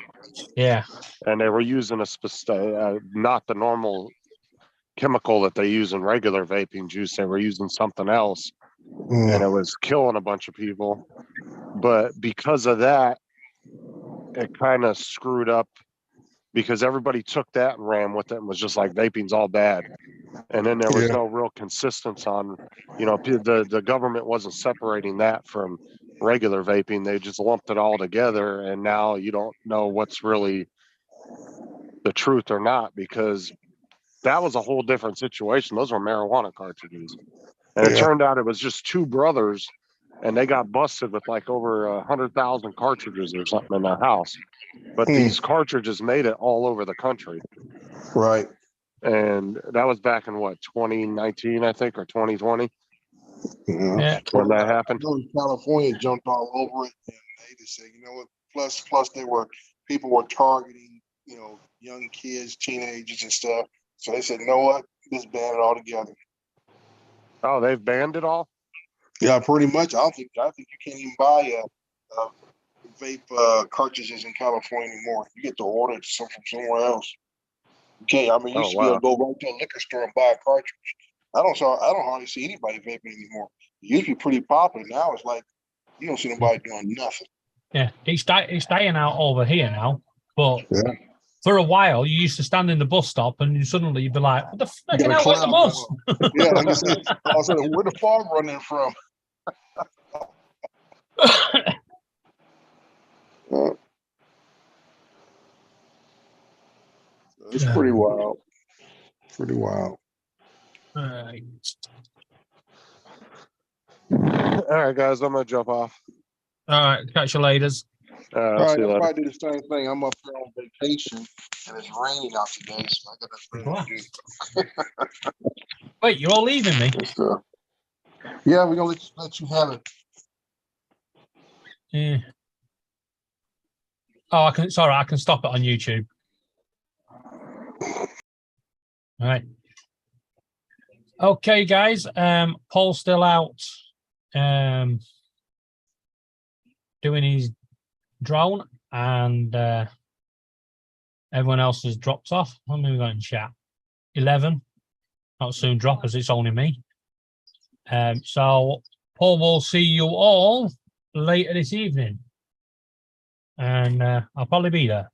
Yeah. And they were using not the normal chemical that they use in regular vaping juice. They were using something else, and it was killing a bunch of people. But because of that, it kind of screwed up because everybody took that and ran with it and was just like vaping's all bad. And then there was no real consistency on, the government wasn't separating that from regular vaping. They just lumped it all together. And now you don't know what's really the truth or not, because that was a whole different situation. Those were marijuana cartridges. And it turned out it was just two brothers, and they got busted with like over 100,000 cartridges or something in their house. But these cartridges made it all over the country. Right. And that was back in 2019, I think, or 2020. Yeah. When that happened. California jumped all over it, and they just said, you know what? Plus, people were targeting, young kids, teenagers, and stuff. So they said, you know what? Just ban it all together. Oh, they've banned it all? Yeah, pretty much. I think you can't even buy vape cartridges in California anymore. You get to order it from somewhere else. Okay, I mean, you used to be able to go right to a liquor store and buy a cartridge. I don't hardly see anybody vaping anymore. It used to be pretty popular. Now it's like you don't see nobody doing nothing. Yeah, it's dying out over here now. But for a while, you used to stand in the bus stop and suddenly you'd be like, what the fucking hell, where's the bus? Yeah, like I said, all of a sudden, where the fog running from? It's pretty wild. Pretty wild. All right. All right, guys, I'm going to jump off. All right, catch you later. All All right, right, see you I'll later. probably do the same thing. I'm up here on vacation and it's raining out today, so I got to do. Wait, you're all leaving me? Yeah, we're gonna let you have it. Yeah. Oh, I can stop it on YouTube. All right. Okay, guys. Paul's still out. doing his drone, and everyone else has dropped off. How many we got in chat? 11. That'll soon drop as it's only me. So Paul will see you all later this evening. And I'll probably be there.